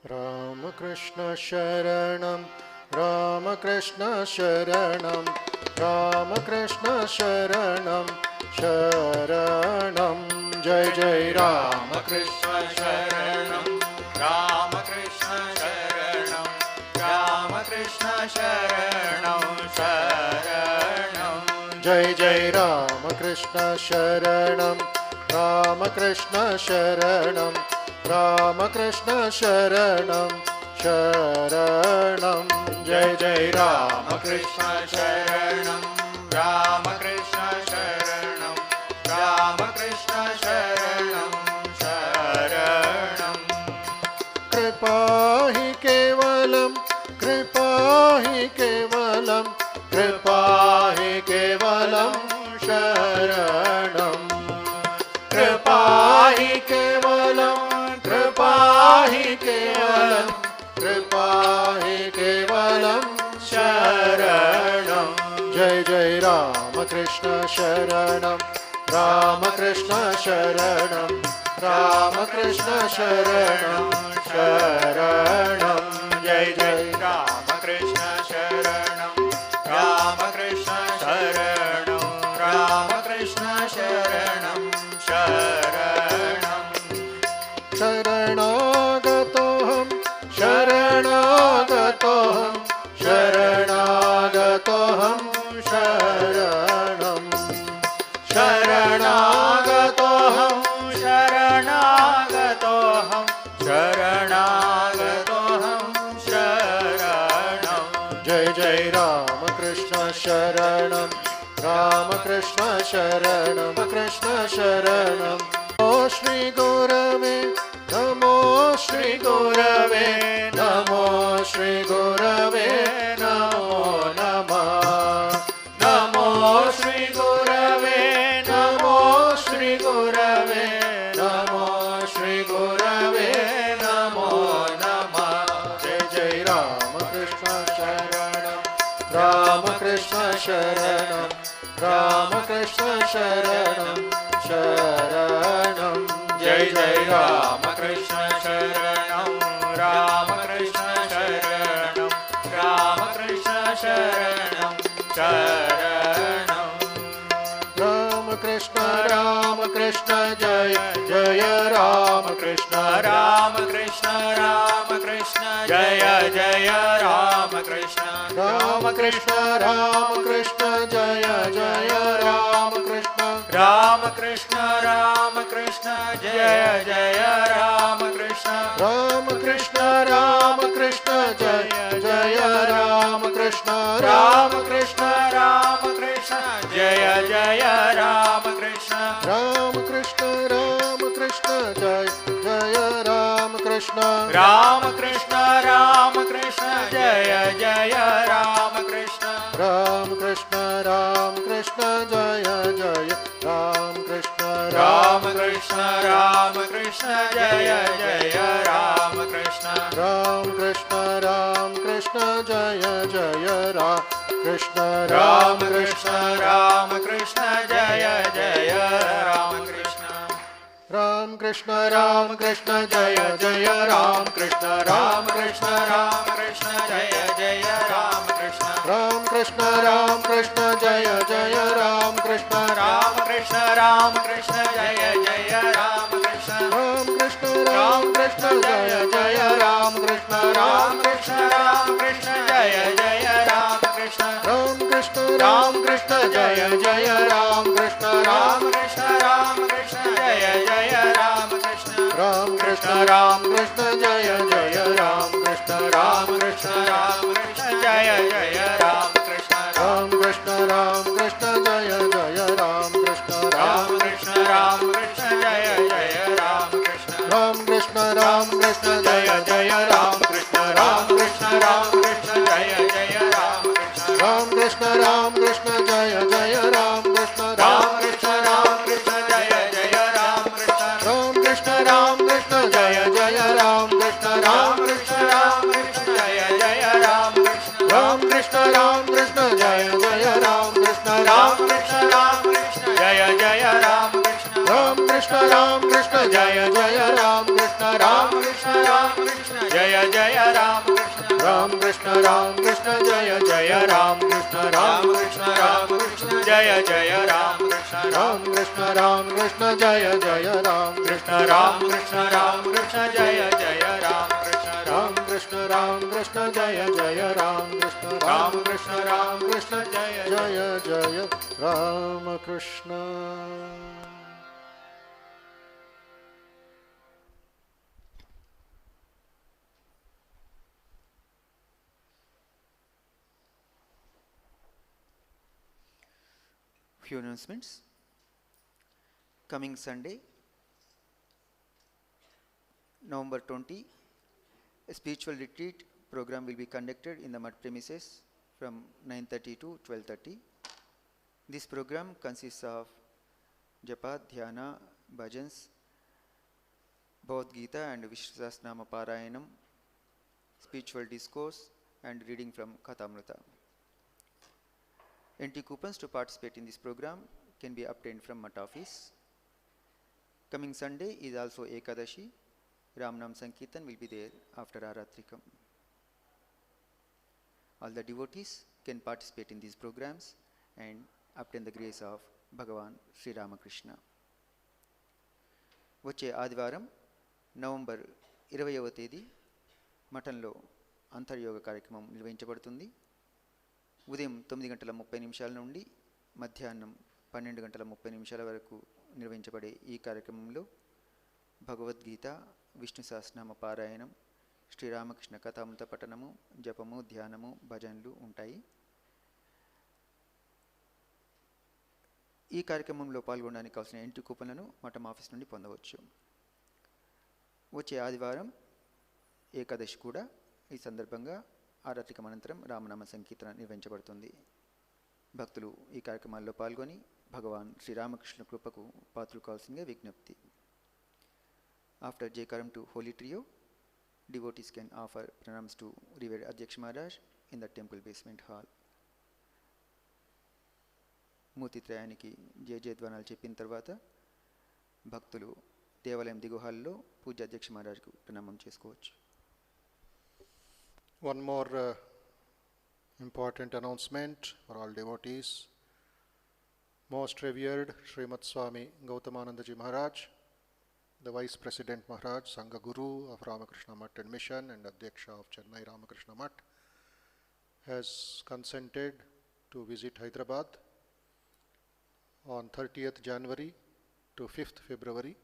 B: रामकृष्ण शरणं रामकृष्ण शरणं Ramakrishna Sharanam Sharanam. Jai Jai Ramakrishna
C: Sharanam Ramakrishna Sharanam Ramakrishna Sharanam Sharanam.
B: Jai Jai Ramakrishna Sharanam Ramakrishna Sharanam Ramakrishna Sharanam Sharanam. Jai Jai
C: Ramakrishna Sharanam Ramakrishna Sharanam Ramakrishna Sharanam Sharanam.
B: Kripa hi kevalam Kripa hi kevalam Kripa hi kevalam Sharanam. Kripa hi kevalam Kripa hi kevalam Kripa hi kevalam Sharanam. Jai Jai Ramakrishna Sharanam Ramakrishna Sharanam Ramakrishna Sharanam Sharanam. Jai Jai
C: Ramakrishna Sharanam Ramakrishna Sharanam Ramakrishna Sharanam Sharanam.
B: Sharanagatoham Sharanagatoham Sharanagatoham Sharanam.
C: Sharanagatoham Sharanagatoham Sharanagatoham Sharanam.
B: Jai Jai Ramakrishna Sharanam Ramakrishna Sharanam Krishna Sharanam. Namo Shri Gurave Namo Shri Gurave Namo Shri Gurave Namo Namah. Namo Shri Gurave Namo Shri Gurave Namo Shri Gurave Namo Namah. Jai Jai Ramakrishna Sharanam Ramakrishna Sharanam Ramakrishna Sharanam Sharanam. Jai Jai
C: Ramakrishna Sharanam Ramakrishna Sharanam Ramakrishna Sharanam Sharanam.
B: Ramakrishna Ramakrishna Jaya Jaya Ramakrishna
C: Ramakrishna Ramakrishna Jaya Jaya Ramakrishna
B: Ramakrishna Ramakrishna Jaya Jaya Ramakrishna
C: Ramakrishna Ramakrishna Jaya Jaya Ramakrishna
B: Ramakrishna Ramakrishna Jaya Jaya Ramakrishna
C: Ramakrishna Ramakrishna Jaya Jaya Ramakrishna
B: Ramakrishna Ramakrishna Jaya Jaya Ramakrishna
C: Ramakrishna Ramakrishna Jaya Jaya Ramakrishna
B: Ramakrishna Ramakrishna Jaya Jaya Ramakrishna
C: Ramakrishna Ramakrishna Jaya Jaya Ramakrishna
B: Ramakrishna Ramakrishna Jaya Jaya Ramakrishna
C: Ramakrishna Ramakrishna Jaya Jaya Ramakrishna
B: Ramakrishna Ramakrishna Jaya Jaya Ramakrishna
C: Ramakrishna Ramakrishna Jaya Jaya Ramakrishna
B: Ramakrishna Ramakrishna Jaya Jaya Ramakrishna
C: Ramakrishna Ramakrishna Jaya Jaya Ramakrishna
B: Ramakrishna Ramakrishna Jaya Jaya Ramakrishna
C: Ramakrishna Ramakrishna Jaya Jaya Ramakrishna
B: Ramakrishna Ramakrishna Jaya Jaya Ramakrishna
C: Ramakrishna Ramakrishna Jaya Jaya Ramakrishna
B: Ramakrishna Ramakrishna Jaya Jaya Ramakrishna
C: Ramakrishna Ramakrishna Jaya Jaya Ramakrishna
B: Ramakrishna Ramakrishna Jaya Jaya Ramakrishna
C: Ramakrishna Ramakrishna Jaya Jaya Ramakrishna
B: Ramakrishna Ramakrishna Jaya Jaya Ramakrishna
C: Ramakrishna Ramakrishna Jaya Jaya Ramakrishna
B: Ramakrishna Ramakrishna Jaya Jaya Ramakrishna
C: Ramakrishna Ramakrishna Jaya Jaya Ramakrishna
B: Ramakrishna Ramakrishna Jaya Jaya Ramakrishna
C: Ramakrishna Ramakrishna Jaya Jaya Ramakrishna
B: Ramakrishna Ramakrishna Jaya Jaya Ramakrishna
C: Ramakrishna Ramakrishna Jaya Jaya Ramakrishna
B: Ramakrishna Ramakrishna Jaya Jaya Ramakrishna
C: Ramakrishna Ramakrishna Jaya Jaya Ramakrishna
B: Ram Krishna Jaya Jaya Ram Krishna
C: Jaya Jaya Ram Krishna
B: Ram Krishna Jaya Jaya Ram Krishna
C: Jaya Jaya Ram Krishna
B: Ram Krishna Jaya Jaya Ram Krishna Jaya Jaya Ram Krishna.
E: Few announcements. Coming Sunday, November 20, a spiritual retreat program will be conducted in the mud premises from 9:30 to 12:30. This program consists of Japa, Dhyana, Bhajans, Bhagavad Gita and Vishnu Sahasranama Parayanam, spiritual discourse and reading from Kathamrita. Entry coupons to participate in this program can be obtained from Mat office. Coming Sunday is also Ekadashi. Ramnam Sankirtan will be there after Aaratrikam. All the devotees can participate in these programs and obtain the grace of Bhagavan Sri Ramakrishna. వచ్చే ఆదివారం November 20వ తేదీ మఠంలో అంతర్యోగ కార్యక్రమం నిర్వహించబడుతుంది. ఉదయం 9:30 నుండి మధ్యాహ్నం 12:30 వరకు నిర్వహించబడే ఈ కార్యక్రమంలో భగవద్గీత, విష్ణు సహస్రనామ పారాయణం, శ్రీరామకృష్ణ కథామృత పఠనము, జపము, ధ్యానము, భజనలు ఉంటాయి. ఈ కార్యక్రమంలో పాల్గొనడానికి కావాల్సిన ఎంట్రీ కూపన్లను మఠం ఆఫీస్ నుండి పొందవచ్చు. వచ్చే ఆదివారం ఏకాదశి కూడా. ఈ సందర్భంగా ఆరాత్రికం అనంతరం రామనామ సంకీర్తన నిర్వహించబడుతుంది. భక్తులు ఈ కార్యక్రమాల్లో పాల్గొని భగవాన్ శ్రీరామకృష్ణ కృపకు పాత్రలు కావాల్సిందిగా విజ్ఞప్తి. After Jaykaram to Holy Trio, devotees can offer pranams to Revered Adhyaksha Maharaj in the temple basement hall. మూర్తిత్రయానికి జయధ్వానాలు చెప్పిన తర్వాత భక్తులు దేవాలయం దిగు హాల్లో పూజ్య అధ్యక్ష మహారాజ్కు ప్రణామం చేసుకోవచ్చు.
A: One more important announcement for all devotees. Most revered Srimad Swami Gautamanandaji Maharaj, the Vice President Maharaj, Sangha Guru of Ramakrishna Mission and Adhyaksha of Chennai Ramakrishna Math, has consented to visit Hyderabad on 30th January to 5th February.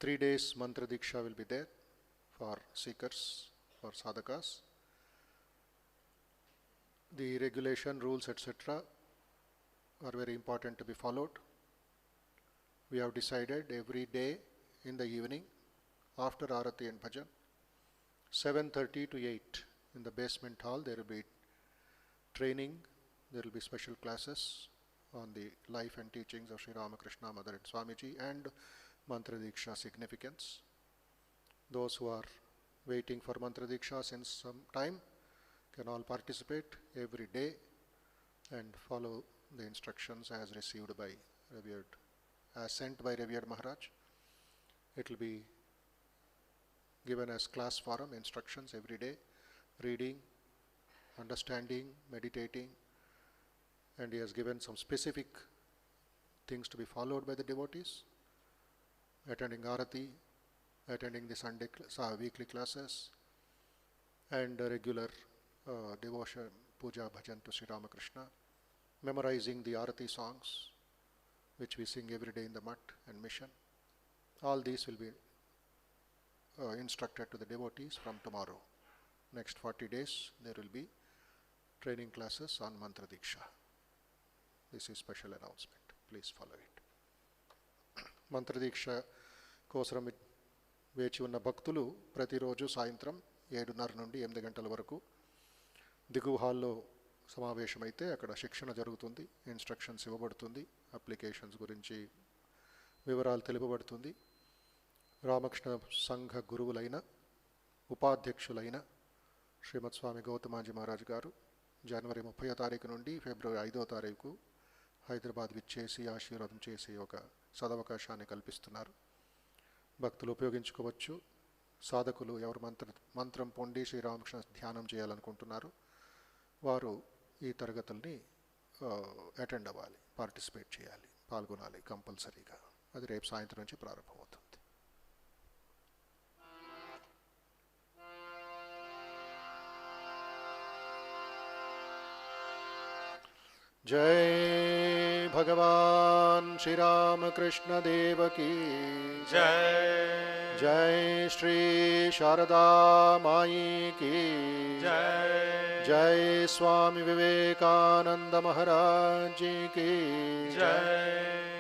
A: 3 days Mantra Diksha will be there for seekers, for sadhakas. The regulation, rules, etc. are very important to be followed. We have decided every day in the evening after Aarati and Bhajan, 7:30 to 8 in the basement hall, there will be training, there will be special classes on the life and teachings of Sri Ramakrishna, Mother and Swamiji, and Mantra Diksha significance. Those who are waiting for Mantra Diksha since some time can all participate every day and follow the instructions as received by Revered, as sent by Revered Maharaj. It will be given as class forum instructions every day, reading, understanding, meditating, and he has given some specific things to be followed by the devotees: attending Aarati, attending the Sunday weekly classes, and regular devotion, puja, bhajan to Sri Ramakrishna, memorizing the Aarati songs which we sing every day in the Math and Mission. All these will be instructed to the devotees from tomorrow. Next 40 days there will be training classes on Mantra Diksha. This is special announcement. Please follow it. Mantra Diksha కోసం వేచి ఉన్న భక్తులు ప్రతిరోజు సాయంత్రం 7:30 నుండి 8 గంటల వరకు దిగువ హాల్లో సమావేశమైతే అక్కడ శిక్షణ జరుగుతుంది, ఇన్స్ట్రక్షన్స్ ఇవ్వబడుతుంది, అప్లికేషన్స్ గురించి వివరాలు తెలుపబడుతుంది. రామకృష్ణ సంఘ గురువులైన ఉపాధ్యక్షులైన శ్రీమద్ స్వామి గౌతమాజీ మహారాజ్ గారు జనవరి 30వ తారీఖు నుండి ఫిబ్రవరి 5వ తారీఖు హైదరాబాద్ విచ్చేసి ఆశీర్వాదం చేసే ఒక సదవకాశాన్ని కల్పిస్తున్నారు. భక్తులు ఉపయోగించుకోవచ్చు. సాధకులు ఎవరు మంత్రం పొంది శ్రీరామకృష్ణ ధ్యానం చేయాలనుకుంటున్నారు వారు ఈ తరగతుల్ని అటెండ్ అవ్వాలి, పార్టిసిపేట్ చేయాలి, పాల్గొనాలి కంపల్సరీగా. అది రేపు సాయంత్రం నుంచి ప్రారంభమవుతుంది. जय भगवान श्री रामकृष्ण देव की
C: जय
A: जय श्री शारदा माई की
C: जय
A: जय स्वामी विवेकानंद महाराज जी की
C: जय